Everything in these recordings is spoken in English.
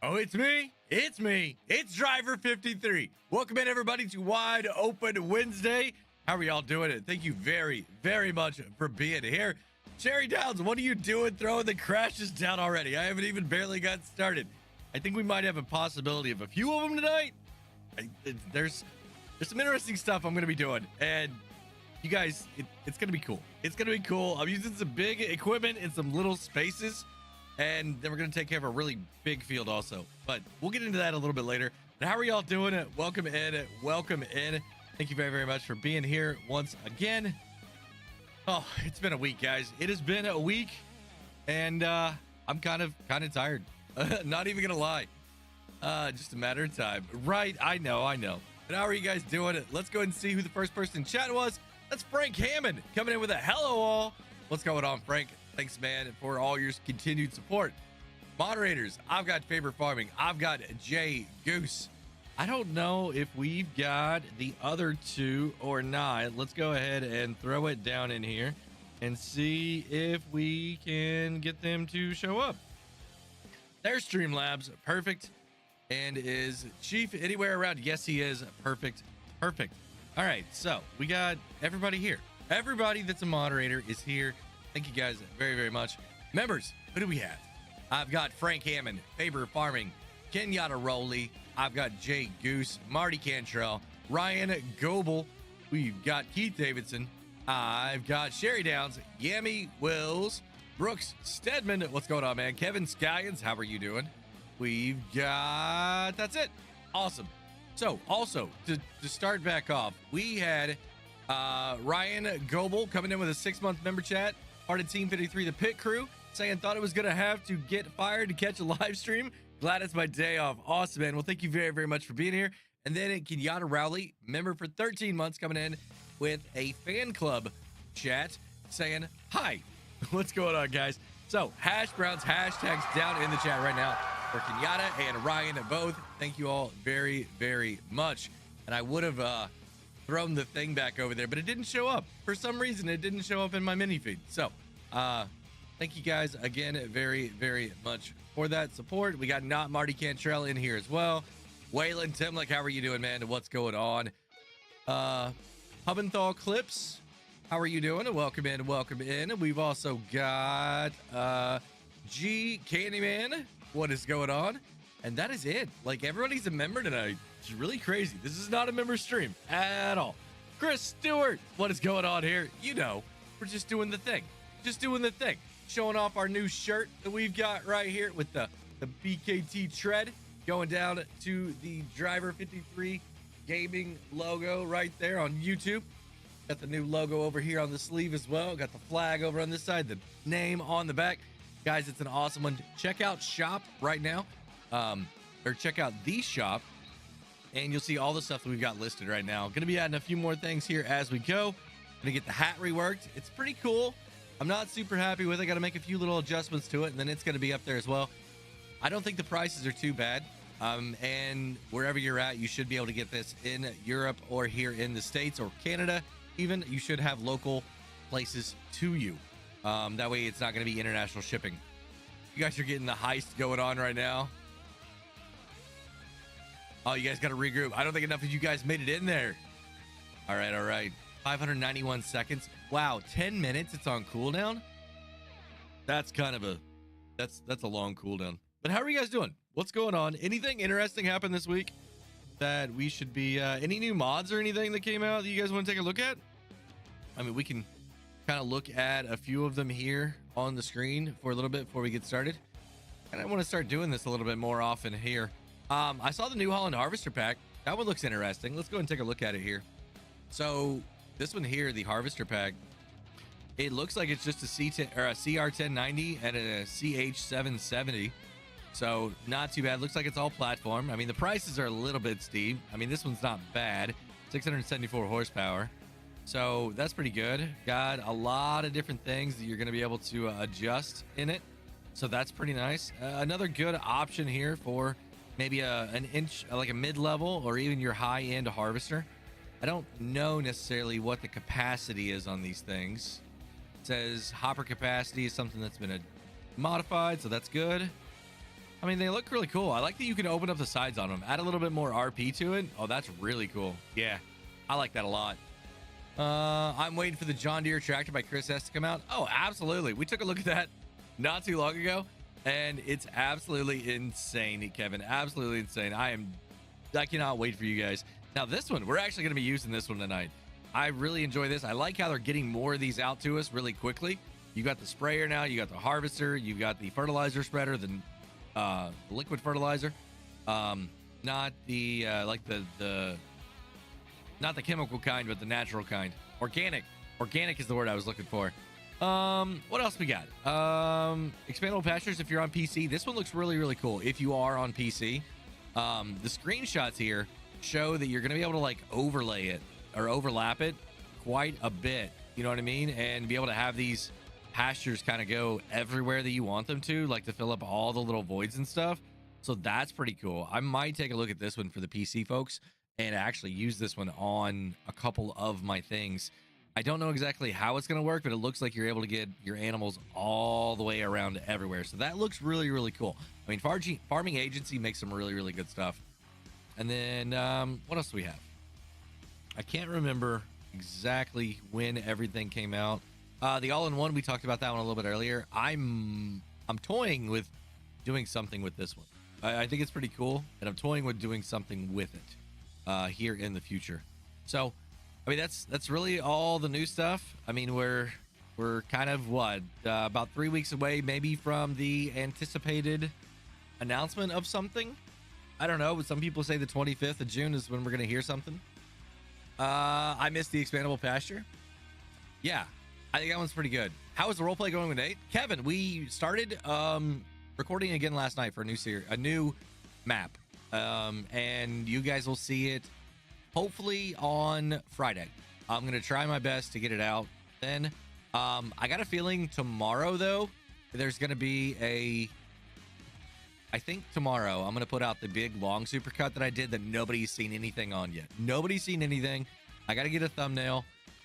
Oh, it's me. It's me. It's Driver 53. Welcome in, everybody, to Wide Open Wednesday. How are y'all doing it? Thank you very, very much for being here. Cherry Downs, what are you doing throwing the crashes down already? I haven't even barely got started. I think we might have a possibility of a few of them tonight. There's some interesting stuff I'm going to be doing. And you guys, it's going to be cool. It's going to be cool. I'm using some big equipment in some little spaces. And then we're going to take care of a really big field also. But we'll get into that a little bit later. And how are y'all doing? Welcome in. Welcome in. Thank you very, very much for being here once again. Oh, it's been a week, guys. It has been a week. And I'm kind of tired. Not even going to lie. Just a matter of time. Right. I know. But how are you guys doing? Let's go ahead and see who the first person in chat was. That's Frank Hammond coming in with a hello all. What's going on, Frank? Thanks, man, for all your continued support. Moderators, I've got Faber Farming. I've got Jay Goose. I don't know if we've got the other two or not. Let's go ahead and throw it down in here and see if we can get them to show up. There's Streamlabs. Perfect. And is Chief anywhere around? Yes, he is. Perfect. All right, so we got everybody here. Everybody that's a moderator is here. Thank you guys very, very much. Members, who do we have? I've got Frank Hammond, Faber Farming, Kenyatta Rowley. I've got Jay Goose, Marty Cantrell, Ryan Goebel. We've got Keith Davidson. I've got Sherry Downs, Yami Wills, Brooks Stedman. What's going on, man? Kevin Skyens, how are you doing? We've got, that's it. Awesome. So also to start back off, we had Ryan Goebel coming in with a 6-month member chat. Part of Team 53, the pit crew, saying thought it was going to have to get fired to catch a live stream. Glad it's my day off. Awesome, man. Well, thank you very, very much for being here. And then Kenyatta Rowley, member for 13 months, coming in with a fan club chat saying, hi. What's going on, guys? So, Hash Browns hashtags down in the chat right now for Kenyatta and Ryan both. Thank you all very, very much. And I would have thrown the thing back over there, but it didn't show up. For some reason, it didn't show up in my mini feed. So, thank you guys again very, very much for that support. We got Not Marty Cantrell in here as well. Waylon Timlick, how are you doing, man? What's going on? Hubenthal Clips, how are you doing? Welcome in. We've also got G Candyman. What is going on? And that is it. Like, everybody's a member tonight. It's really crazy. This is not a member stream at all. Chris Stewart, what is going on here? You know, we're just doing the thing. Showing off our new shirt that we've got right here with the BKT tread going down to the Driver 53 gaming logo right there on YouTube. Got the new logo over here on the sleeve as well. Got the flag over on this side, the name on the back. Guys, it's an awesome one. Check out shop right now, or check out the shop, and you'll see all the stuff that we've got listed right now. Going to be adding a few more things here as we go. Going to get the hat reworked. It's pretty cool. I'm not super happy with it. Got to make a few little adjustments to it, and then it's going to be up there as well. I don't think the prices are too bad. And wherever you're at, you should be able to get this in Europe or here in the States or Canada. Even you should have local places to you. That way it's not going to be international shipping. You guys are getting the heist going on right now. Oh, you guys got to regroup. I don't think enough of you guys made it in there. All right. 591 seconds. Wow, 10 minutes. It's on cooldown. That's kind of that's a long cooldown. But how are you guys doing? What's going on? Anything interesting happened this week that we should be? Any new mods or anything that came out that you guys want to take a look at? I mean, we can kind of look at a few of them here on the screen for a little bit before we get started. And I want to start doing this a little bit more often here. I saw the New Holland Harvester pack. That one looks interesting. Let's go and take a look at it here. So this one here, the Harvester pack, it looks like it's just a C10 or a CR1090 and a CH770. So not too bad. Looks like it's all platform. I mean, the prices are a little bit steep. I mean, this one's not bad. 674 horsepower. So that's pretty good. Got a lot of different things that you're going to be able to adjust in it. So that's pretty nice. Another good option here for maybe an inch, like a mid-level or even your high-end harvester. I don't know necessarily what the capacity is on these things. It says hopper capacity is something that's been modified, so that's good. I mean, they look really cool. I like that you can open up the sides on them, add a little bit more RP to it. Oh, that's really cool. Yeah, I like that a lot. I'm waiting for the John Deere tractor by Chris S to come out. Oh, absolutely. We took a look at that not too long ago, and it's absolutely insane, Kevin. Absolutely insane. I cannot wait for you guys. Now, this one, we're actually going to be using this one tonight. I really enjoy this. I like how they're getting more of these out to us really quickly. You got the sprayer now, you got the harvester, you got the fertilizer spreader, the liquid fertilizer, not the like the not the chemical kind, but the natural kind. Organic is the word I was looking for. What else we got? Expandable pastures. If you're on PC, this one looks really cool. If you are on PC, the screenshots here show that you're going to be able to like overlay it or overlap it quite a bit, you know what I mean, and be able to have these pastures kind of go everywhere that you want them to, like to fill up all the little voids and stuff. So that's pretty cool. I might take a look at this one for the PC folks and actually use this one on a couple of my things. I don't know exactly how it's going to work, but it looks like you're able to get your animals all the way around everywhere. So that looks really cool. I mean, Farming Agency makes some really good stuff. And then what else do we have? I can't remember exactly when everything came out. The all-in-one, we talked about that one a little bit earlier. I'm toying with doing something with this one. I think it's pretty cool, and I'm toying with doing something with it here in the future. So, I mean, that's really all the new stuff. I mean, we're kind of about 3 weeks away, maybe from the anticipated announcement of something. I don't know, but some people say the 25th of June is when we're going to hear something. I missed the expandable pasture. Yeah, I think that one's pretty good. How is the roleplay going with Nate? Kevin, we started recording again last night for a new map, and you guys will see it hopefully on Friday. I'm gonna try my best to get it out then. I got a feeling tomorrow though there's gonna be I think tomorrow I'm gonna put out the big long supercut that I did that nobody's seen anything on yet. Nobody's seen anything. I gotta get a thumbnail,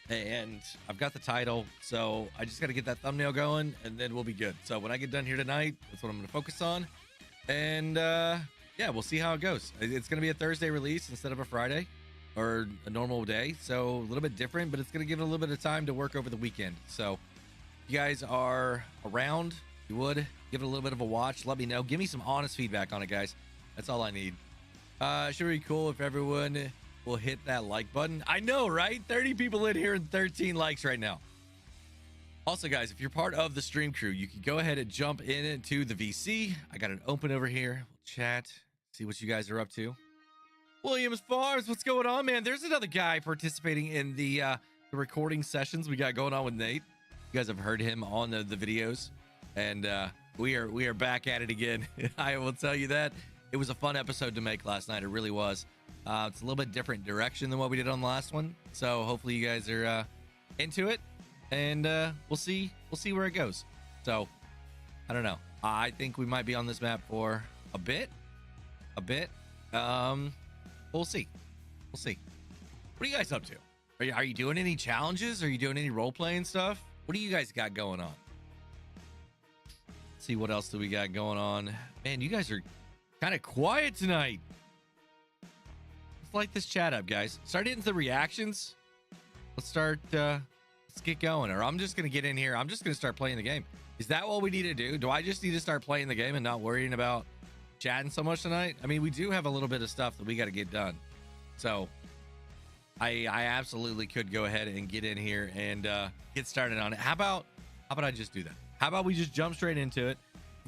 and I've got the title, so I just got to get that thumbnail going, and then we'll be good. So when I get done here tonight, that's what I'm going to focus on, and yeah, we'll see how it goes. It's going to be a Thursday release instead of a Friday or a normal day, so a little bit different, but it's going to give it a little bit of time to work over the weekend. So if you guys are around, if you would give it a little bit of a watch, let me know. Give me some honest feedback on it, guys. That's all I need. Should be cool if everyone will hit that like button. I know, right? 30 people in here and 13 likes right now. Also, guys, if you're part of the stream crew, you can go ahead and jump into the VC. I got it open over here. We'll chat, see what you guys are up to. Williams Farms, what's going on, man? There's another guy participating in the recording sessions we got going on with Nate. You guys have heard him on the videos, and we are back at it again. I will tell you that it was a fun episode to make last night. It really was. It's a little bit different direction than what we did on the last one, so hopefully you guys are into it, and we'll see where it goes. So I don't know. I think we might be on this map for a bit. We'll see. What are you guys up to? Are you doing any challenges? Are you doing any role playing stuff? What do you guys got going on? Let's see, what else do we got going on? Man, you guys are kind of quiet tonight. Light this chat up, guys. Start into the reactions. Let's get going, or I'm just gonna get in here. I'm just gonna start playing the game. Is that what we need to do? Do I just need to start playing the game and not worrying about chatting so much tonight? I mean, we do have a little bit of stuff that we got to get done, so I absolutely could go ahead and get in here and get started on it. How about I just do that? How about we just jump straight into it?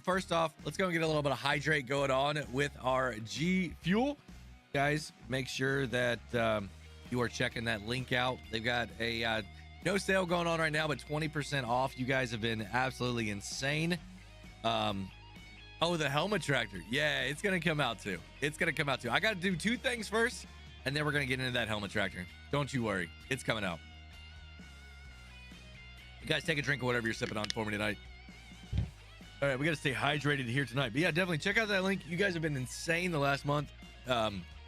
First off, let's go and get a little bit of hydrate going on with our G Fuel. Guys, make sure that you are checking that link out. They've got a no sale going on right now, but 20% off. You guys have been absolutely insane. Oh, the helmet tractor. Yeah, it's going to come out too. I got to do two things first, and then we're going to get into that helmet tractor. Don't you worry. It's coming out. You guys take a drink of whatever you're sipping on for me tonight. All right, we got to stay hydrated here tonight. But yeah, definitely check out that link. You guys have been insane the last month.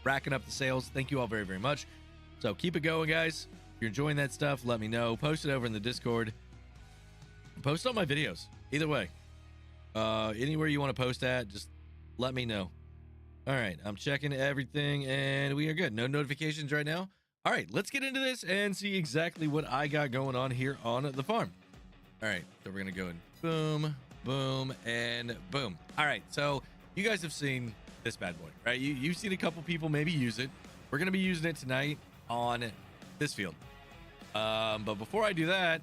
Racking up the sales. Thank you all very much. So keep it going, guys. If you're enjoying that stuff, let me know. Post it over in the Discord. Post on my videos. Either way. Anywhere you want to post at, just let me know. All right, I'm checking everything and we are good. No notifications right now. All right, let's get into this and see exactly what I got going on here on the farm. All right, so we're gonna go in boom, boom, and boom. All right, so you guys have seen this bad boy, right? You've seen a couple people maybe use it. We're gonna be using it tonight on this field. But before I do that,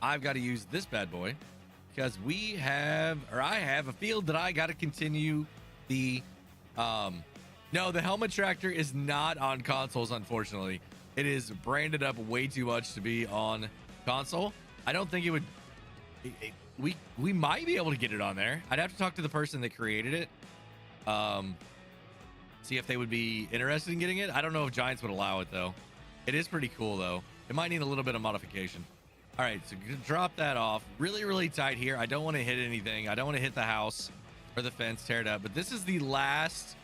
I've got to use this bad boy because I have a field that I got to continue the no, the helmet tractor is not on consoles, unfortunately. It is branded up way too much to be on console. I don't think it would we might be able to get it on there. I'd have to talk to the person that created it, see if they would be interested in getting it. I don't know if Giants would allow it though. It is pretty cool though. It might need a little bit of modification. All right, so gonna drop that off really tight here. I don't want to hit anything. I don't want to hit the house or the fence, tear it up. But this is the last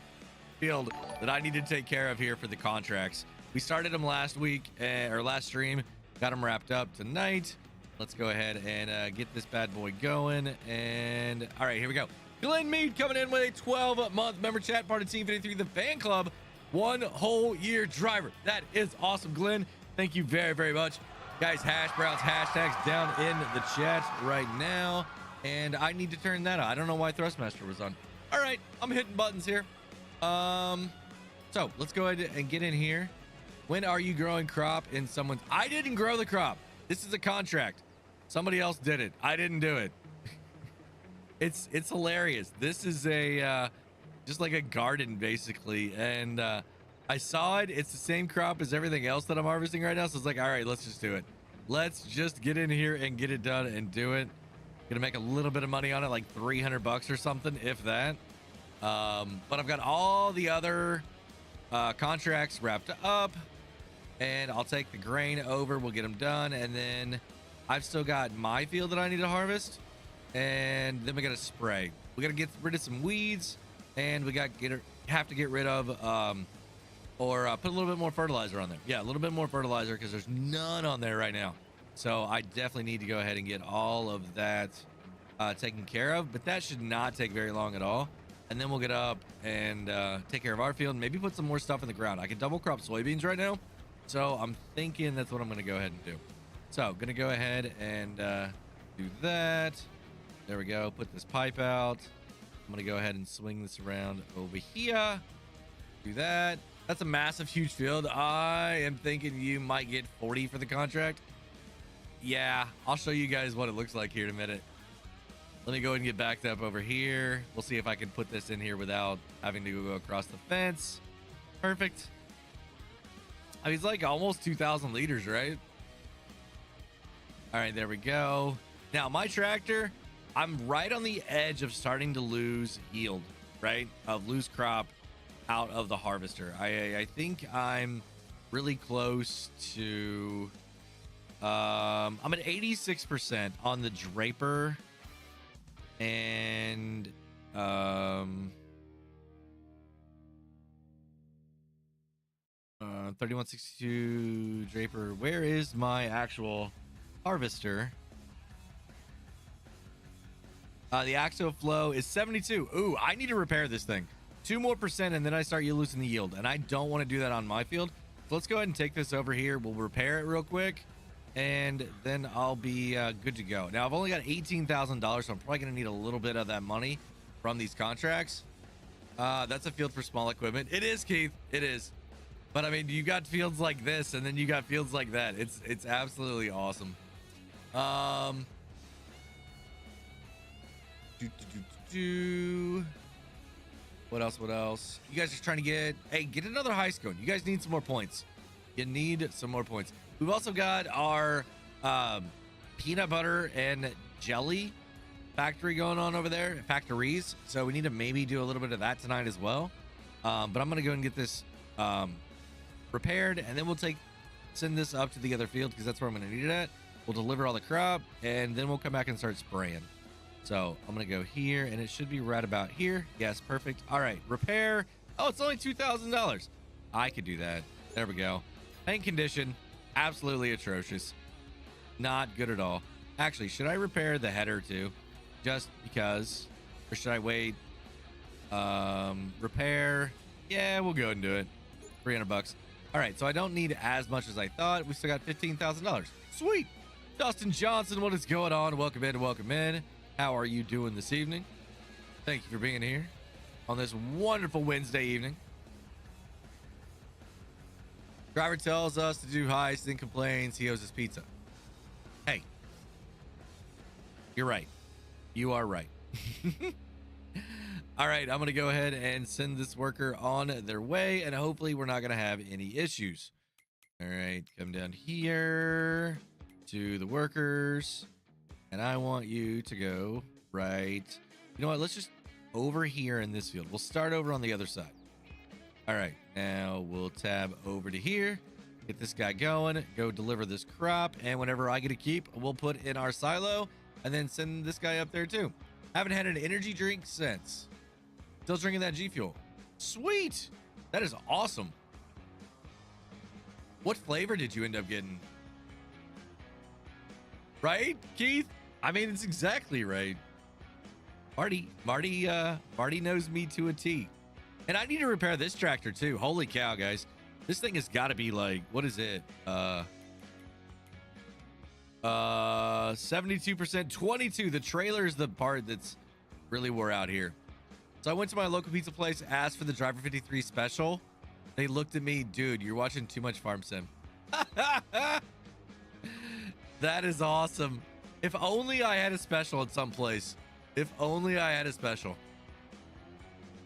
field that I need to take care of here for the contracts. We started them last week or last stream, got them wrapped up tonight. Let's go ahead and get this bad boy going. And all right, here we go. Glenn Mead coming in with a 12-month member chat, part of Team 53, the fan club, 1 whole year driver. That is awesome, Glenn. Thank you very much. Guys, hash browns, hashtags down in the chat right now. And I need to turn that on. I don't know why Thrustmaster was on. All right, I'm hitting buttons here. So let's go ahead and get in here. When are you growing crop in someone's? I didn't grow the crop. This is a contract. Somebody else did it. I didn't do it. It's hilarious. This is a just like a garden basically, and I saw it. It's the same crop as everything else that I'm harvesting right now, so it's like, all right, let's just do it. Let's just get in here and get it done and do it. Gonna make a little bit of money on it, like 300 bucks or something, if that. But I've got all the other contracts wrapped up, and I'll take the grain over. We'll get them done, and then I've still got my field that I need to harvest, and then we got to spray. We got to get rid of some weeds, and we got have to get rid of or put a little bit more fertilizer on there. Yeah, a little bit more fertilizer because there's none on there right now. So I definitely need to go ahead and get all of that taken care of, but that should not take very long at all. And then we'll get up and take care of our field and maybe put some more stuff in the ground. I can double crop soybeans right now, so I'm thinking that's what I'm going to go ahead and do. So going to go ahead and do that. There we go. Put this pipe out. I'm going to go ahead and swing this around over here. Do that. That's a massive, huge field. I am thinking you might get 40 for the contract. Yeah, I'll show you guys what it looks like here in a minute. Let me go ahead and get backed up over here. We'll see if I can put this in here without having to go across the fence. Perfect. I mean, it's like almost 2,000 liters, right? All right, there we go. Now, my tractor, I'm right on the edge of starting to lose yield, right? Of lose crop out of the harvester. I think I'm really close to... I'm at 86% on the Draper and 3162 Draper. Where is my actual harvester? The Axo flow is 72. Ooh, I need to repair this thing. 2% more and then I start losing the yield, and I don't want to do that on my field. So let's go ahead and take this over here. We'll repair it real quick, and then I'll be good to go. Now, I've only got $18,000, so I'm probably going to need a little bit of that money from these contracts. That's a field for small equipment. It is, Keith. It is. But, I mean, you got fields like this, and then you got fields like that. It's absolutely awesome. What else? What else? You guys are trying to get another high scone. You guys need some more points. You need some more points. We've also got our peanut butter and jelly factory going on over there, factories. So we need to maybe do a little bit of that tonight as well. But I'm going to go and get this repaired, and then we'll send this up to the other field because that's where I'm going to need it at. We'll deliver all the crop, and then we'll come back and start spraying. So I'm going to go here, and it should be right about here. Yes, perfect. All right, repair. Oh, it's only $2,000. I could do that. There we go. Paint condition, absolutely atrocious. Not good at all. Actually, should I repair the header too? Just because? Or should I wait? Repair. Yeah, we'll go ahead and do it. 300 bucks. All right, so I don't need as much as I thought. We still got $15,000. Sweet. Dustin Johnson, what is going on? Welcome in, welcome in. How are you doing this evening? Thank you for being here on this wonderful Wednesday evening. Driver tells us to do heist, then complains he owes his pizza. Hey, you're right. You are right. All right, I'm going to go ahead and send this worker on their way, and hopefully we're not going to have any issues. All right, come down here to the workers, and I want you to go right. You know what? Let's just over here in this field. We'll start over on the other side. All right, now we'll tab over to here, get this guy going, go deliver this crop, and whenever I get a keep, we'll put in our silo and then send this guy up there too. Haven't had an energy drink since. Still drinking that G Fuel. Sweet. That is awesome. What flavor did you end up getting? Right, Keith? I mean, it's exactly right. Marty knows me to a T. And I need to repair this tractor too. Holy cow, guys. This thing has got to be like, what is it? 72%, 22. The trailer is the part that's really wore out here. So I went to my local pizza place, asked for the Driver 53 special. They looked at me, dude, you're watching too much Farm Sim. That is awesome. If only I had a special at some place. If only I had a special.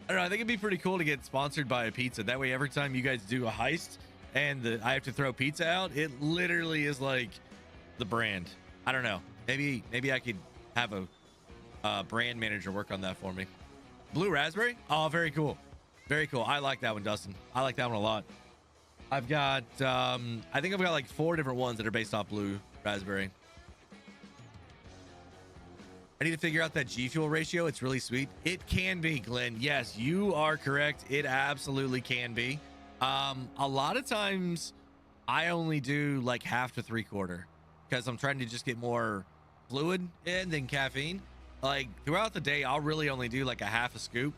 I don't know, I think it'd be pretty cool to get sponsored by a pizza. That way, every time you guys do a heist and I have to throw pizza out, it literally is like the brand. I don't know. Maybe I could have a brand manager work on that for me. Blue raspberry? Oh, very cool. Very cool. I like that one, Dustin. I like that one a lot. I've got, I think I've got like 4 different ones that are based off blue raspberry. I need to figure out that G Fuel ratio. It's really sweet. It can be, Glenn. Yes, you are correct. It absolutely can be. A lot of times I only do like half to 3/4 because I'm trying to just get more fluid in than caffeine. Like throughout the day, I'll really only do like a half a scoop.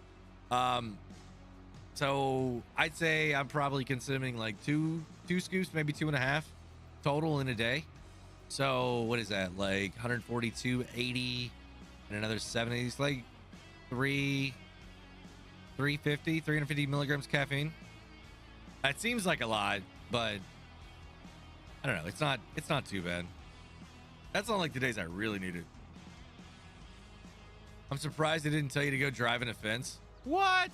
So I'd say I'm probably consuming like two scoops, maybe 2.5 total in a day. So what is that? Like 142, 80, and another 70. It's like 350 milligrams caffeine. That seems like a lot, but I don't know. It's not too bad. That's on like the days I really need it. I'm surprised they didn't tell you to go drive in a fence. What?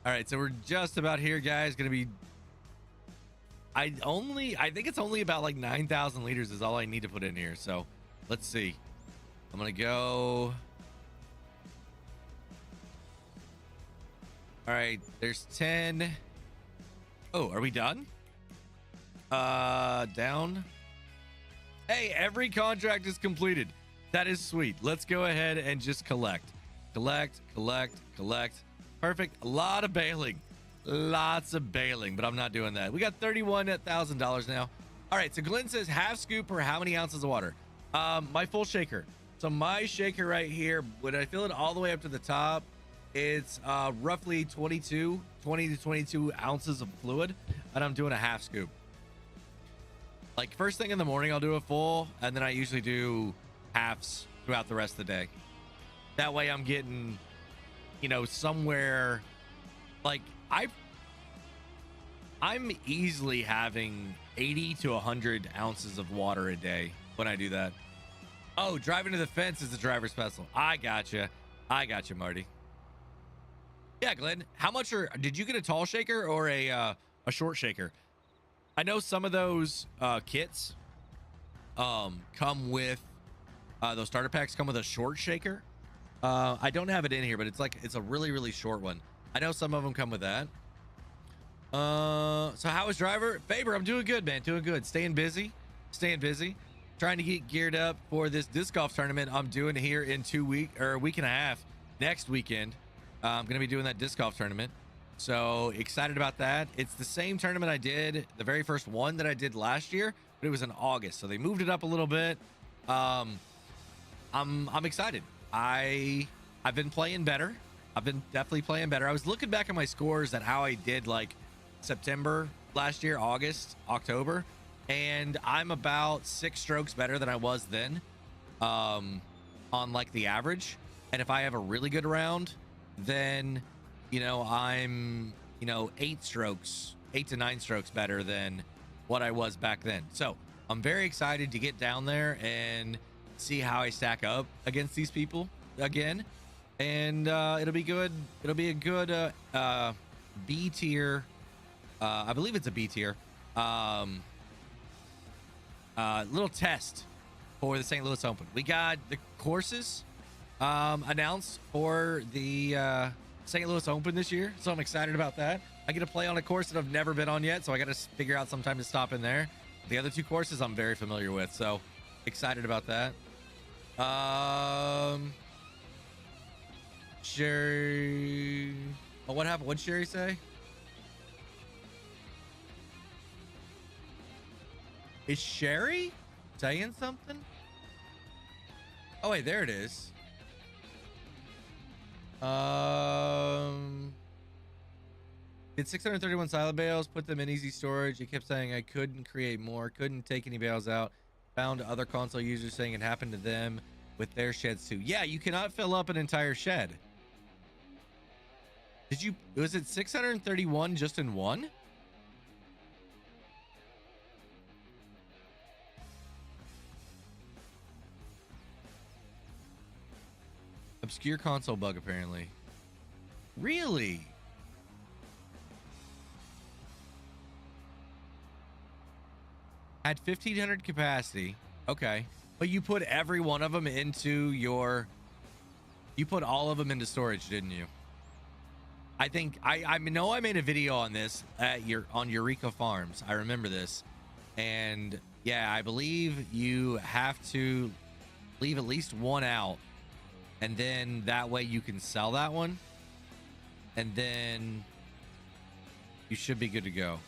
All right, so we're just about here, guys. Gonna be. I think it's only about like 9,000 liters is all I need to put in here. So let's see. I'm gonna go. All right, there's 10. Oh, are we done? Down. Hey, every contract is completed. That is sweet. Let's go ahead and just collect. Perfect. A lot of baling. Lots of baling, but I'm not doing that. We got $31,000 now. All right, so Glenn says half scoop per how many ounces of water? My full shaker. So my shaker right here, when I fill it all the way up to the top, it's roughly 20 to 22 ounces of fluid, and I'm doing a half scoop. Like first thing in the morning, I'll do a full, and then I usually do halves throughout the rest of the day. That way I'm getting, you know, somewhere like I'm easily having 80 to 100 ounces of water a day when I do that. Oh, driving to the fence is the driver's special. I gotcha, Marty. Yeah, Glenn, how much did you get a tall shaker or a short shaker? I know some of those kits come with those starter packs come with a short shaker. I don't have it in here, but it's a really short one. I know some of them come with that. So how is driver? Faber, I'm doing good, man. Doing good. Staying busy. Trying to get geared up for this disc golf tournament I'm doing here in a week and a half. Next weekend, I'm going to be doing that disc golf tournament. So excited about that. It's the same tournament I did, the very first one that I did last year, but it was in August. So they moved it up a little bit. I'm excited. I've been playing better. I've been definitely playing better. I was looking back at my scores at how I did like September last year, August, October, and I'm about 6 strokes better than I was then, on like the average. And if I have a really good round, then, you know, I'm, you know, 8 to 9 strokes better than what I was back then. So I'm very excited to get down there and see how I stack up against these people again. And it'll be good. It'll be a good B tier. I believe it's a B tier. Little test for the St. Louis Open. We got the courses announced for the St. Louis Open this year, so I'm excited about that. I get to play on a course that I've never been on yet, so I got to figure out some time to stop in there. The other 2 courses I'm very familiar with, so excited about that. Sherry, oh, what happened? What'd Sherry say? Is Sherry saying something? Oh wait, there it is. Did 631 silo bales, put them in easy storage. It kept saying I couldn't create more, couldn't take any bales out. Found other console users saying it happened to them with their sheds too. Yeah, you cannot fill up an entire shed. Did you, was it 631 just in one? Obscure console bug, apparently. Really? Had 1,500 capacity. Okay. But you put every one of them into your... You put all of them into storage, didn't you? I think... I know I made a video on this at on Eureka Farms. I remember this. And yeah, I believe you have to leave at least one out. And then that way you can sell that one. And then you should be good to go.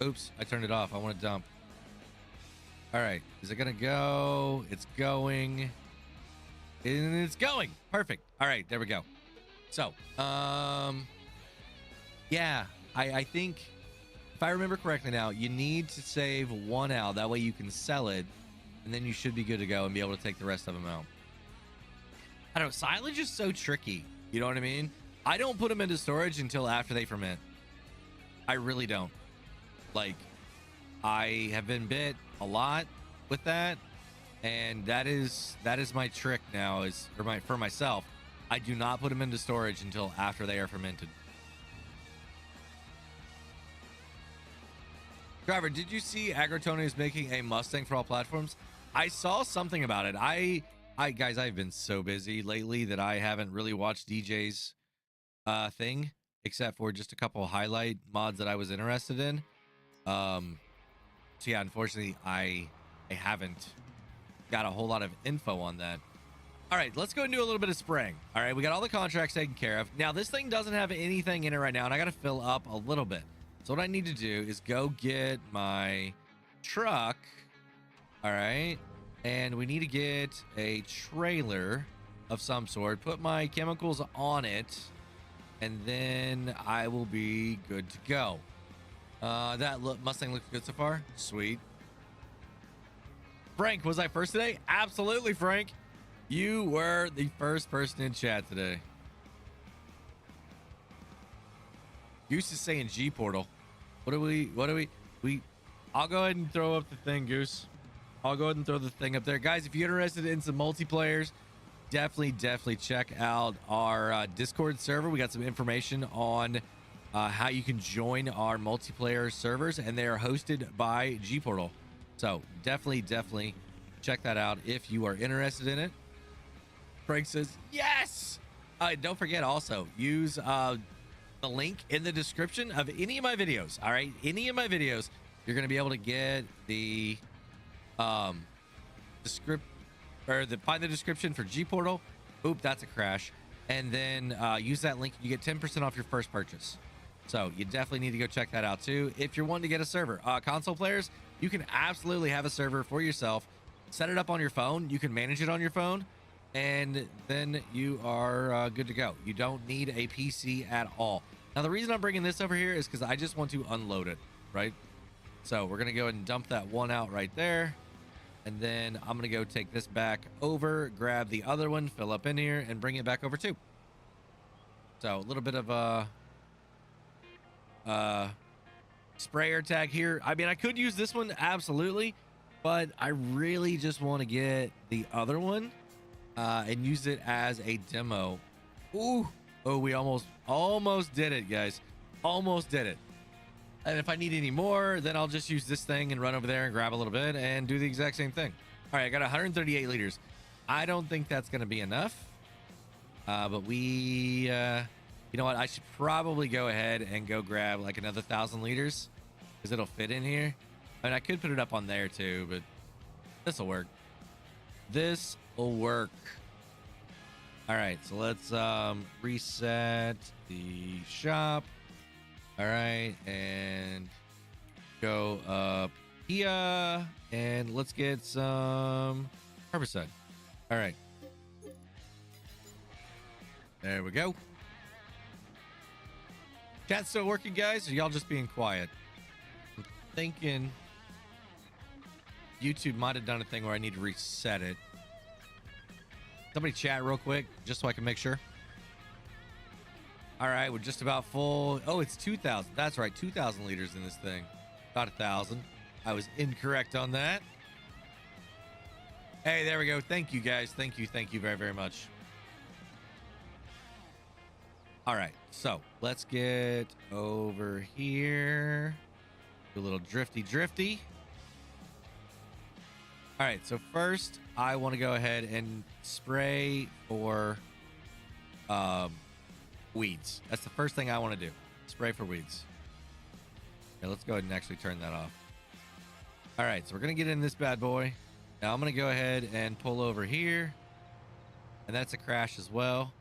Oops, I turned it off. I want to dump. All right. Is it going to go? It's going. And it's going. Perfect. All right. There we go. So, yeah, I think if I remember correctly now, you need to save one out. That way you can sell it. And then you should be good to go and be able to take the rest of them out. I don't know. Silage is so tricky. You know what I mean? I don't put them into storage until after they ferment. I really don't. Like, I have been bit a lot with that. And that is my trick now is for myself. I do not put them into storage until after they are fermented. Driver, did you see Agrotony is making a Mustang for all platforms? I saw something about it. Guys, I've been so busy lately that I haven't really watched DJ's thing, except for just a couple of highlight mods that I was interested in. So yeah, unfortunately, I haven't got a whole lot of info on that. All right, let's go and do a little bit of spraying. All right, we got all the contracts taken care of. Now, this thing doesn't have anything in it right now, and I got to fill up a little bit. So what I need to do is go get my truck. All right. And we need to get a trailer of some sort. Put my chemicals on it. And then I will be good to go. Mustang looks good so far. Sweet. Frank, was I first today? Absolutely, Frank. You were the first person in chat today. Goose is saying G portal. What do we I'll go ahead and throw up the thing, Goose. I'll go ahead and throw the thing up there. Guys, if you're interested in some multiplayers, definitely check out our Discord server. We got some information on how you can join our multiplayer servers, and they are hosted by G portal. So definitely check that out if you are interested in it. Frank says yes. Don't forget also use the link in the description of any of my videos. All right, any of my videos, you're going to be able to get the script or find the description for G portal. Oop, that's a crash. And then use that link. You get 10% off your first purchase. So you definitely need to go check that out too if you're wanting to get a server. Console players, you can absolutely have a server for yourself set it up on your phone. You can manage it on your phone, and then you are good to go. You don't need a PC at all. Now, the reason I'm bringing this over here is because I just want to unload it, right? So we're going to go ahead and dump that one out right there. And then I'm going to go take this back over, grab the other one, fill up in here, and bring it back over too. So a little bit of a sprayer tag here. I mean, I could use this one, absolutely, but I really just want to get the other one and use it as a demo. Ooh, oh, we almost did it, guys. Almost did it. And if I need any more, then I'll just use this thing and run over there and grab a little bit and do the exact same thing. All right, I got 138 liters. I don't think that's going to be enough. But you know what? I should probably go ahead and go grab like another 1,000 liters because it'll fit in here. I mean, I could put it up on there too, but this will work. This will work. All right, so let's reset the shop. All right, and go up here, and let's get some herbicide. All right. There we go. Chat's still working, guys, or y'all just being quiet? I'm thinking YouTube might have done a thing where I need to reset it. Somebody chat real quick, just so I can make sure. All right, we're just about full. Oh, it's 2,000. That's right, 2,000 liters in this thing. About 1,000. I was incorrect on that. Hey, there we go. Thank you, guys. Thank you very, very much. All right, so let's get over here. Do a little drifty. All right, so first I want to go ahead and spray for weeds. That's the first thing I want to do. Spray for weeds. Okay, let's go ahead and actually turn that off. All right, so we're going to get in this bad boy. Now I'm going to go ahead and pull over here. And that's a crash as well.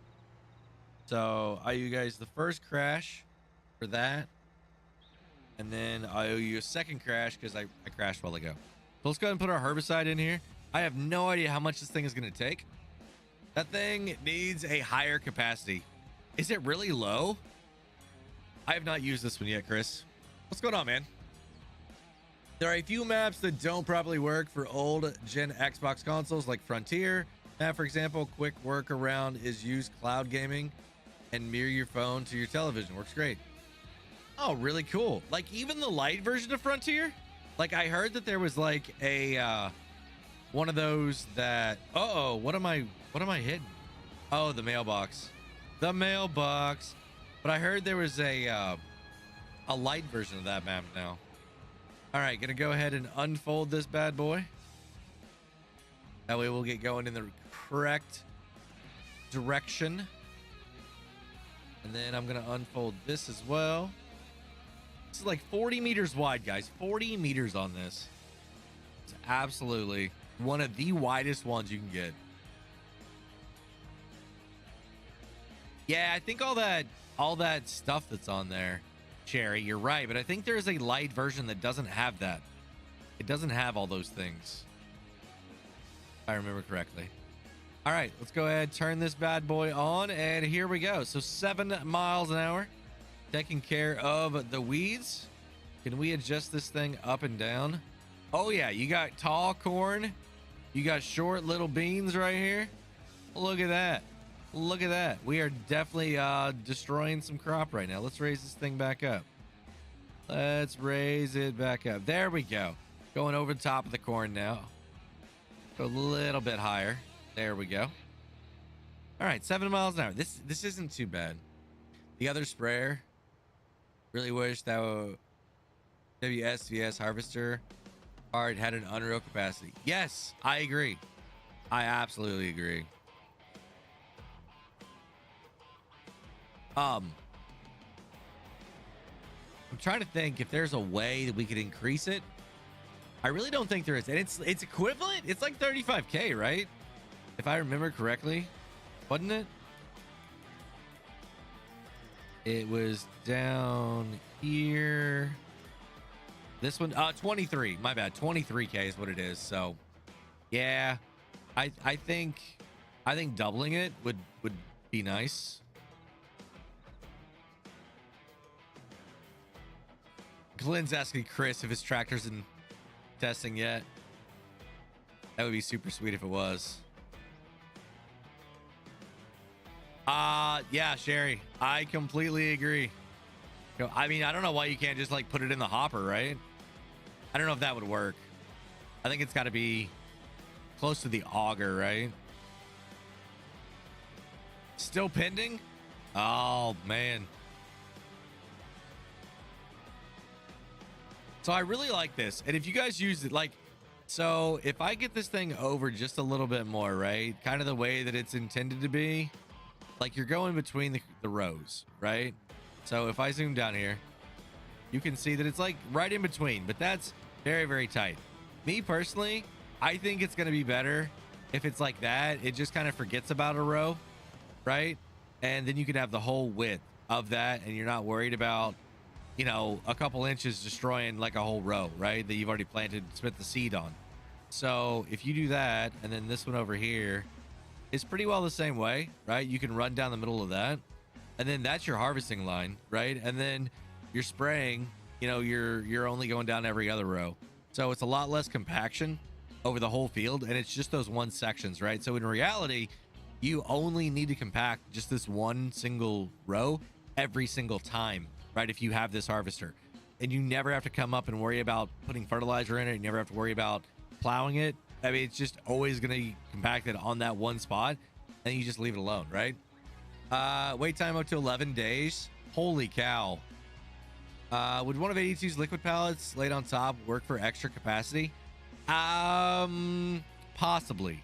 So I owe you guys the first crash for that. And then I owe you a second crash because I crashed while ago. So let's go ahead and put our herbicide in here. I have no idea how much this thing is going to take. That thing needs a higher capacity. Is it really low? I have not used this one yet, Chris. What's going on, man? There are a few maps that don't properly work for old gen Xbox consoles like Frontier. Now, for example, quick workaround is use cloud gaming and mirror your phone to your television. Works great. Oh, really cool. Like even the light version of Frontier? Like I heard that there was like a one of those that what am I hitting? Oh, the mailbox. The mailbox. But I heard there was a light version of that map now. All right, gonna go ahead and unfold this bad boy. That way we'll get going in the correct direction. And then I'm gonna unfold this as well. This is like 40 meters wide, guys. 40 meters on this. It's absolutely one of the widest ones you can get. Yeah, I think all that stuff that's on there, Cherry, you're right, but I think there's a light version that doesn't have that. It doesn't have all those things, if I remember correctly. All right, let's go ahead, turn this bad boy on, and here we go. So 7 miles an hour, taking care of the weeds. Can we adjust this thing up and down? Oh yeah, you got tall corn, you got short little beans right here. Look at that. Look at that. We are definitely destroying some crop right now. Let's raise this thing back up. Let's raise it back up. There we go. Going over the top of the corn now. Go a little bit higher. There we go. All right, 7 miles an hour. This isn't too bad. The other sprayer, really wish that WSVS harvester card had an unreal capacity. Yes, I agree. I absolutely agree. I'm trying to think if there's a way that we could increase it. I really don't think there is. And it's equivalent. It's like 35K, right? If I remember correctly, wasn't it? It was down here. This one, 23. My bad. 23K is what it is. So Yeah, I think doubling it would be nice. Glenn's asking Chris if his tractor's in testing yet. That would be super sweet if it was. Yeah, Sherry, I completely agree. I mean, I don't know why you can't just like put it in the hopper, right? I don't know if that would work. I think it's got to be close to the auger, right? Still pending? Oh, man. So I really like this. And if you guys use it, like, so if I get this thing over just a little bit more, right? Kind of the way that it's intended to be, like you're going between the rows, right? So if I zoom down here, you can see that it's like right in between, but that's very, very tight. Me personally, I think it's going to be better if it's like that. It just kind of forgets about a row, right? And then you can have the whole width of that, and you're not worried about, you know, a couple inches destroying like a whole row, right? That you've already planted, spent the seed on. So if you do that, and then this one over here is pretty well the same way, right? You can run down the middle of that, and then that's your harvesting line, right? And then you're spraying, you know, you're only going down every other row. So it's a lot less compaction over the whole field, and it's just those one sections, right? So in reality, you only need to compact just this one single row every single time, right? If you have this harvester, and you never have to come up and worry about putting fertilizer in it. You never have to worry about plowing it. I mean, it's just always going to be compacted on that one spot, and you just leave it alone, right? Wait time up to 11 days. Holy cow. Would one of 82's liquid pallets laid on top work for extra capacity? Possibly.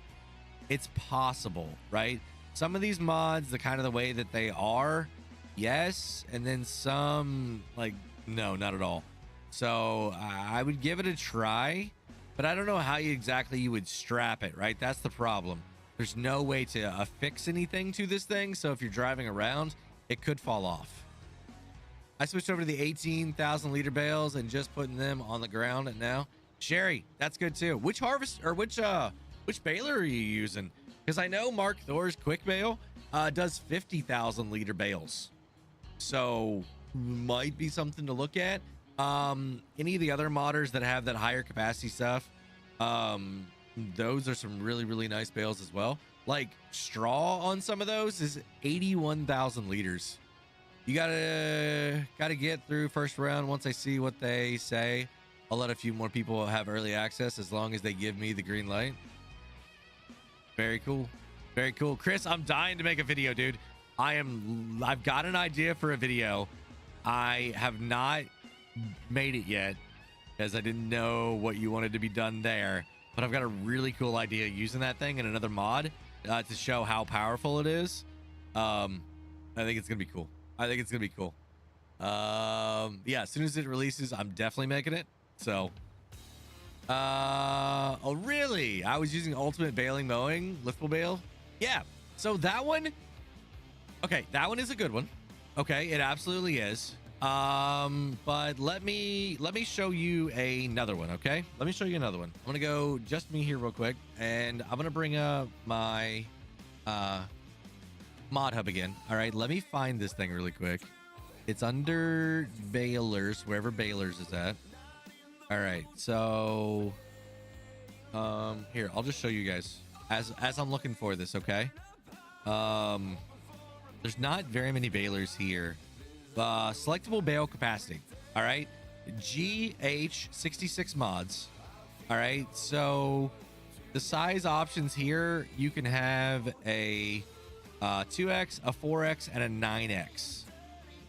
It's possible, right? Some of these mods, the kind of the way that they are, yes, and then some, like, no, not at all. So I would give it a try, but I don't know how exactly you would strap it, right? That's the problem. There's no way to affix anything to this thing, so if you're driving around, it could fall off. I switched over to the 18,000 liter bales and just putting them on the ground now. Sherry, that's good too. Which harvest or which baler are you using? Because I know Mark Thor's quick bale does 50,000 liter bales, so might be something to look at. Any of the other modders that have that higher capacity stuff, those are some really, really nice bales as well. Like straw on some of those is 81,000 liters. You gotta get through first round. Once I see what they say, I'll let a few more people have early access as long as they give me the green light. Very cool. Very cool. Chris, I'm dying to make a video, dude. I've got an idea for a video. I have not made it yet because I didn't know what you wanted to be done there, but I've got a really cool idea using that thing in another mod to show how powerful it is. I think it's gonna be cool. Yeah, as soon as it releases, I'm definitely making it. So oh really? I was using ultimate baling mowing liftable bale. Yeah, so that one, okay, that one is a good one. Okay, it absolutely is. But let me show you another one. Okay, let me show you another one. I'm gonna go just me here real quick, and I'm gonna bring up my mod hub again. All right, let me find this thing really quick. It's under balers, wherever balers is at. All right, so here, I'll just show you guys as I'm looking for this. Okay, there's not very many balers here. Selectable bale capacity. All right, GH66 mods. All right, so the size options here, you can have a 2x, a 4x, and a 9x.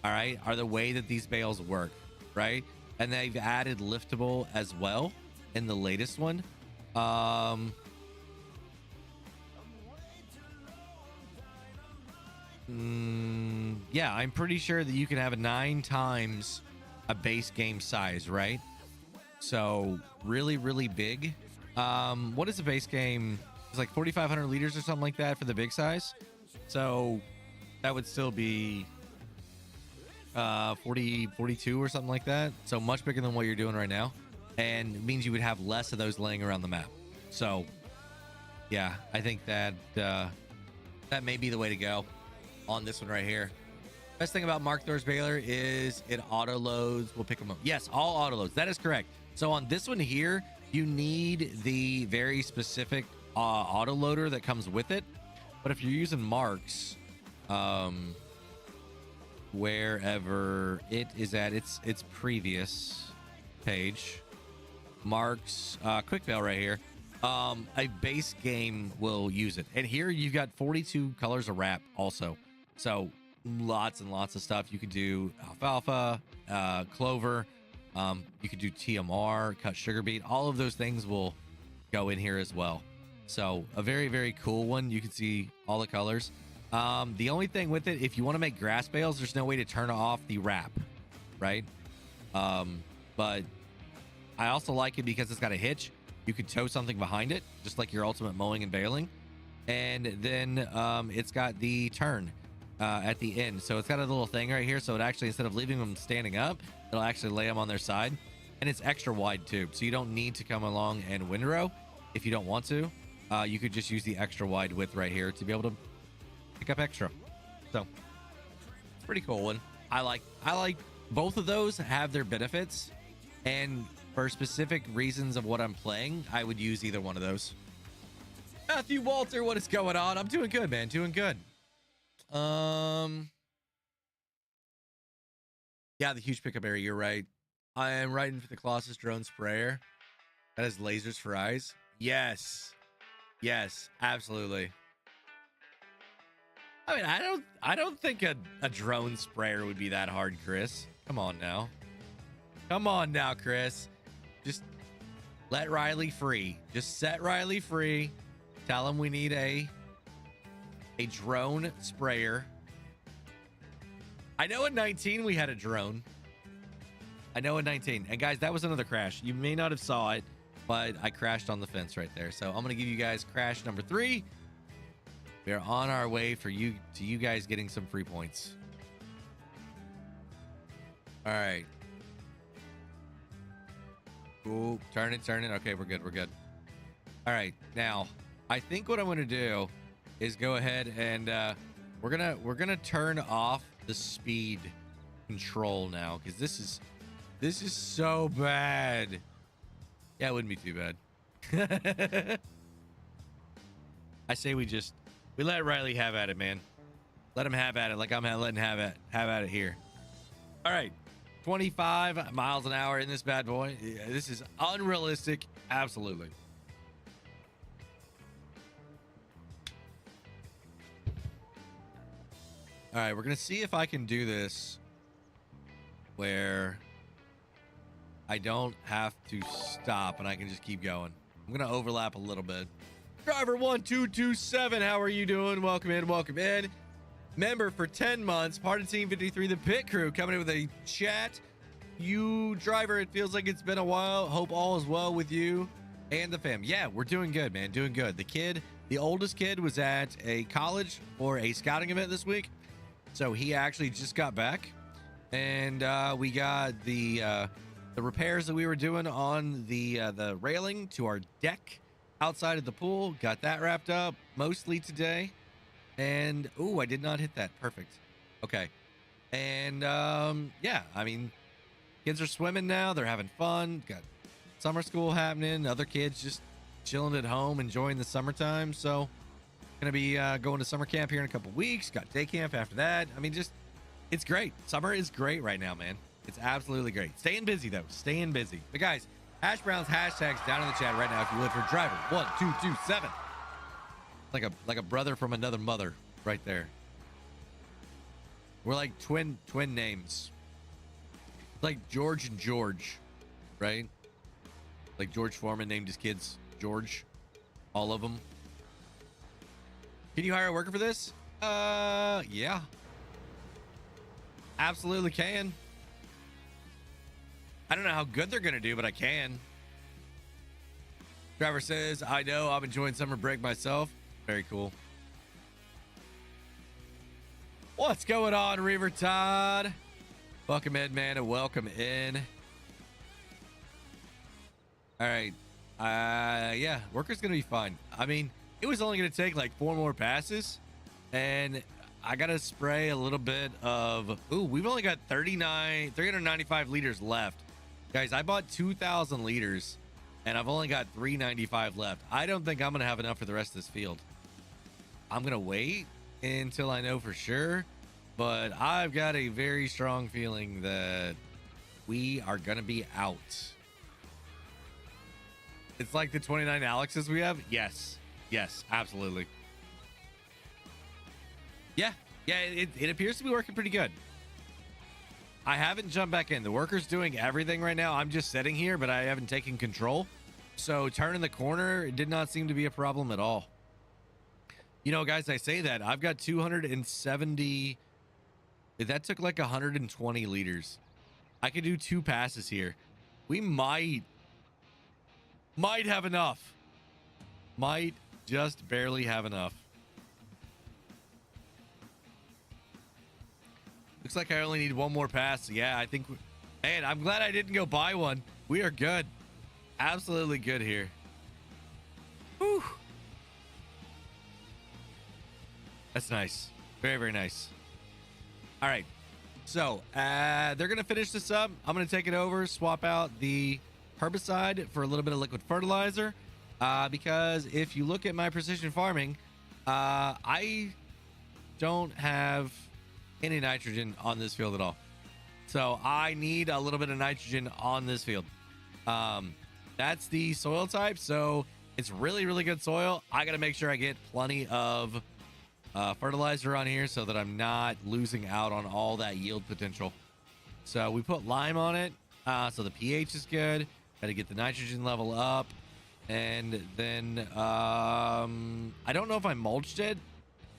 All right, are the way that these bales work, right? And they've added liftable as well in the latest one. Yeah, I'm pretty sure that you can have a 9 times a base game size, right? So really, really big. What is the base game? It's like 4,500 liters or something like that for the big size. So that would still be 42 or something like that. So much bigger than what you're doing right now, and it means you would have less of those laying around the map. So Yeah, I think that that may be the way to go on this one right here. Best thing about Mark Thor's Baler is it auto loads. We'll pick them up. Yes, all auto loads. That is correct. So on this one here, you need the very specific auto loader that comes with it. But if you're using Mark's, wherever it is at its previous page, Mark's quick bail right here, a base game will use it. And here you've got 42 colors of wrap also. So lots and lots of stuff. You could do alfalfa, clover, you could do TMR, cut sugar beet. All of those things will go in here as well. So a very, very cool one. You can see all the colors. The only thing with it, if you want to make grass bales, there's no way to turn off the wrap, right? But I also like it because it's got a hitch. You could tow something behind it, just like your ultimate mowing and baling. And then it's got the turn at the end. So it's got a little thing right here. So it actually, instead of leaving them standing up, it'll actually lay them on their side. And it's extra wide too. So you don't need to come along and windrow if you don't want to. You could just use the extra wide width right here to be able to pick up extra. So it's a pretty cool one. I like both of those have their benefits, and for specific reasons of what I'm playing, I would use either one of those. Matthew Walter, what is going on? I'm doing good, man. Doing good. Yeah, the huge pickup area, you're right. I am writing for the Colossus drone sprayer that has lasers for eyes. Yes, absolutely. I mean, I don't think a drone sprayer would be that hard, Chris. Come on now, Chris. Just let Riley free. Just set Riley free. Tell him we need a drone sprayer. I know in 19 we had a drone. I know in 19. And guys, that was another crash. You may not have saw it, but I crashed on the fence right there. So I'm going to give you guys crash number 3. We are on our way to you guys getting some free points. All right. Ooh, turn it. Okay, we're good. All right. Now, I think what I'm going to do is go ahead and we're gonna turn off the speed control now, because this is so bad. Yeah, it wouldn't be too bad. I say we let Riley have at it, man. Let him have at it like I'm letting have at it here. All right, 25 miles an hour in this bad boy. Yeah, this is unrealistic. Absolutely. All right, we're gonna see if I can do this where I don't have to stop and I can just keep going. I'm gonna overlap a little bit. Driver 1227, how are you doing? Welcome in. Member for 10 months, part of Team 53, the pit crew, coming in with a chat. You driver, it feels like it's been a while. Hope all is well with you and the fam. Yeah, we're doing good, man. Doing good. The oldest kid was at a college for a scouting event this week. So he actually just got back, and we got the repairs that we were doing on the railing to our deck outside of the pool. Got that wrapped up mostly today, and I did not hit that. Perfect. Okay, and yeah, I mean, kids are swimming now. They're having fun. Got summer school happening. Other kids just chilling at home, enjoying the summertime. So. Gonna be going to summer camp here in a couple weeks. Got day camp after that. I mean, it's great. Summer is great right now, man. It's absolutely great. Staying busy though. Staying busy. But guys, Hash Brown's hashtags down in the chat right now if you live for driver 1227. Like a brother from another mother right there. We're like twin names. Like George and George, right? Like George Foreman named his kids George, all of them. Can you hire a worker for this? Yeah. Absolutely can. I don't know how good they're gonna do, but I can. Driver says, I know, I'm enjoying summer break myself. Very cool. What's going on, Reaver Todd? Welcome in, man, and welcome in. All right. Yeah, worker's gonna be fine. I mean, it was only going to take like 4 more passes, and I got to spray a little bit of, ooh, we've only got 395 liters left. Guys, I bought 2,000 liters, and I've only got 395 left. I don't think I'm going to have enough for the rest of this field. I'm going to wait until I know for sure, but I've got a very strong feeling that we are going to be out. It's like the 29 Alexes we have. Yes, absolutely. Yeah, it appears to be working pretty good. I haven't jumped back in. The worker's doing everything right now. I'm just sitting here, but I haven't taken control. So turning the corner, it did not seem to be a problem at all. You know, guys, I say that. I've got 270. That took like 120 liters. I could do 2 passes here. We might have enough. Might just barely have enough. Looks like I only need 1 more pass. Yeah, I think. Man, I'm glad I didn't go buy one. We are good. Absolutely good here. Whew. That's nice. Very, very nice. All right. So they're going to finish this up. I'm going to take it over, swap out the herbicide for a little bit of liquid fertilizer. Because if you look at my precision farming, I don't have any nitrogen on this field at all. So I need a little bit of nitrogen on this field. That's the soil type. So it's really, really good soil. I got to make sure I get plenty of fertilizer on here so that I'm not losing out on all that yield potential. So we put lime on it. So the pH is good. Got to get the nitrogen level up. And then I don't know if I mulched it,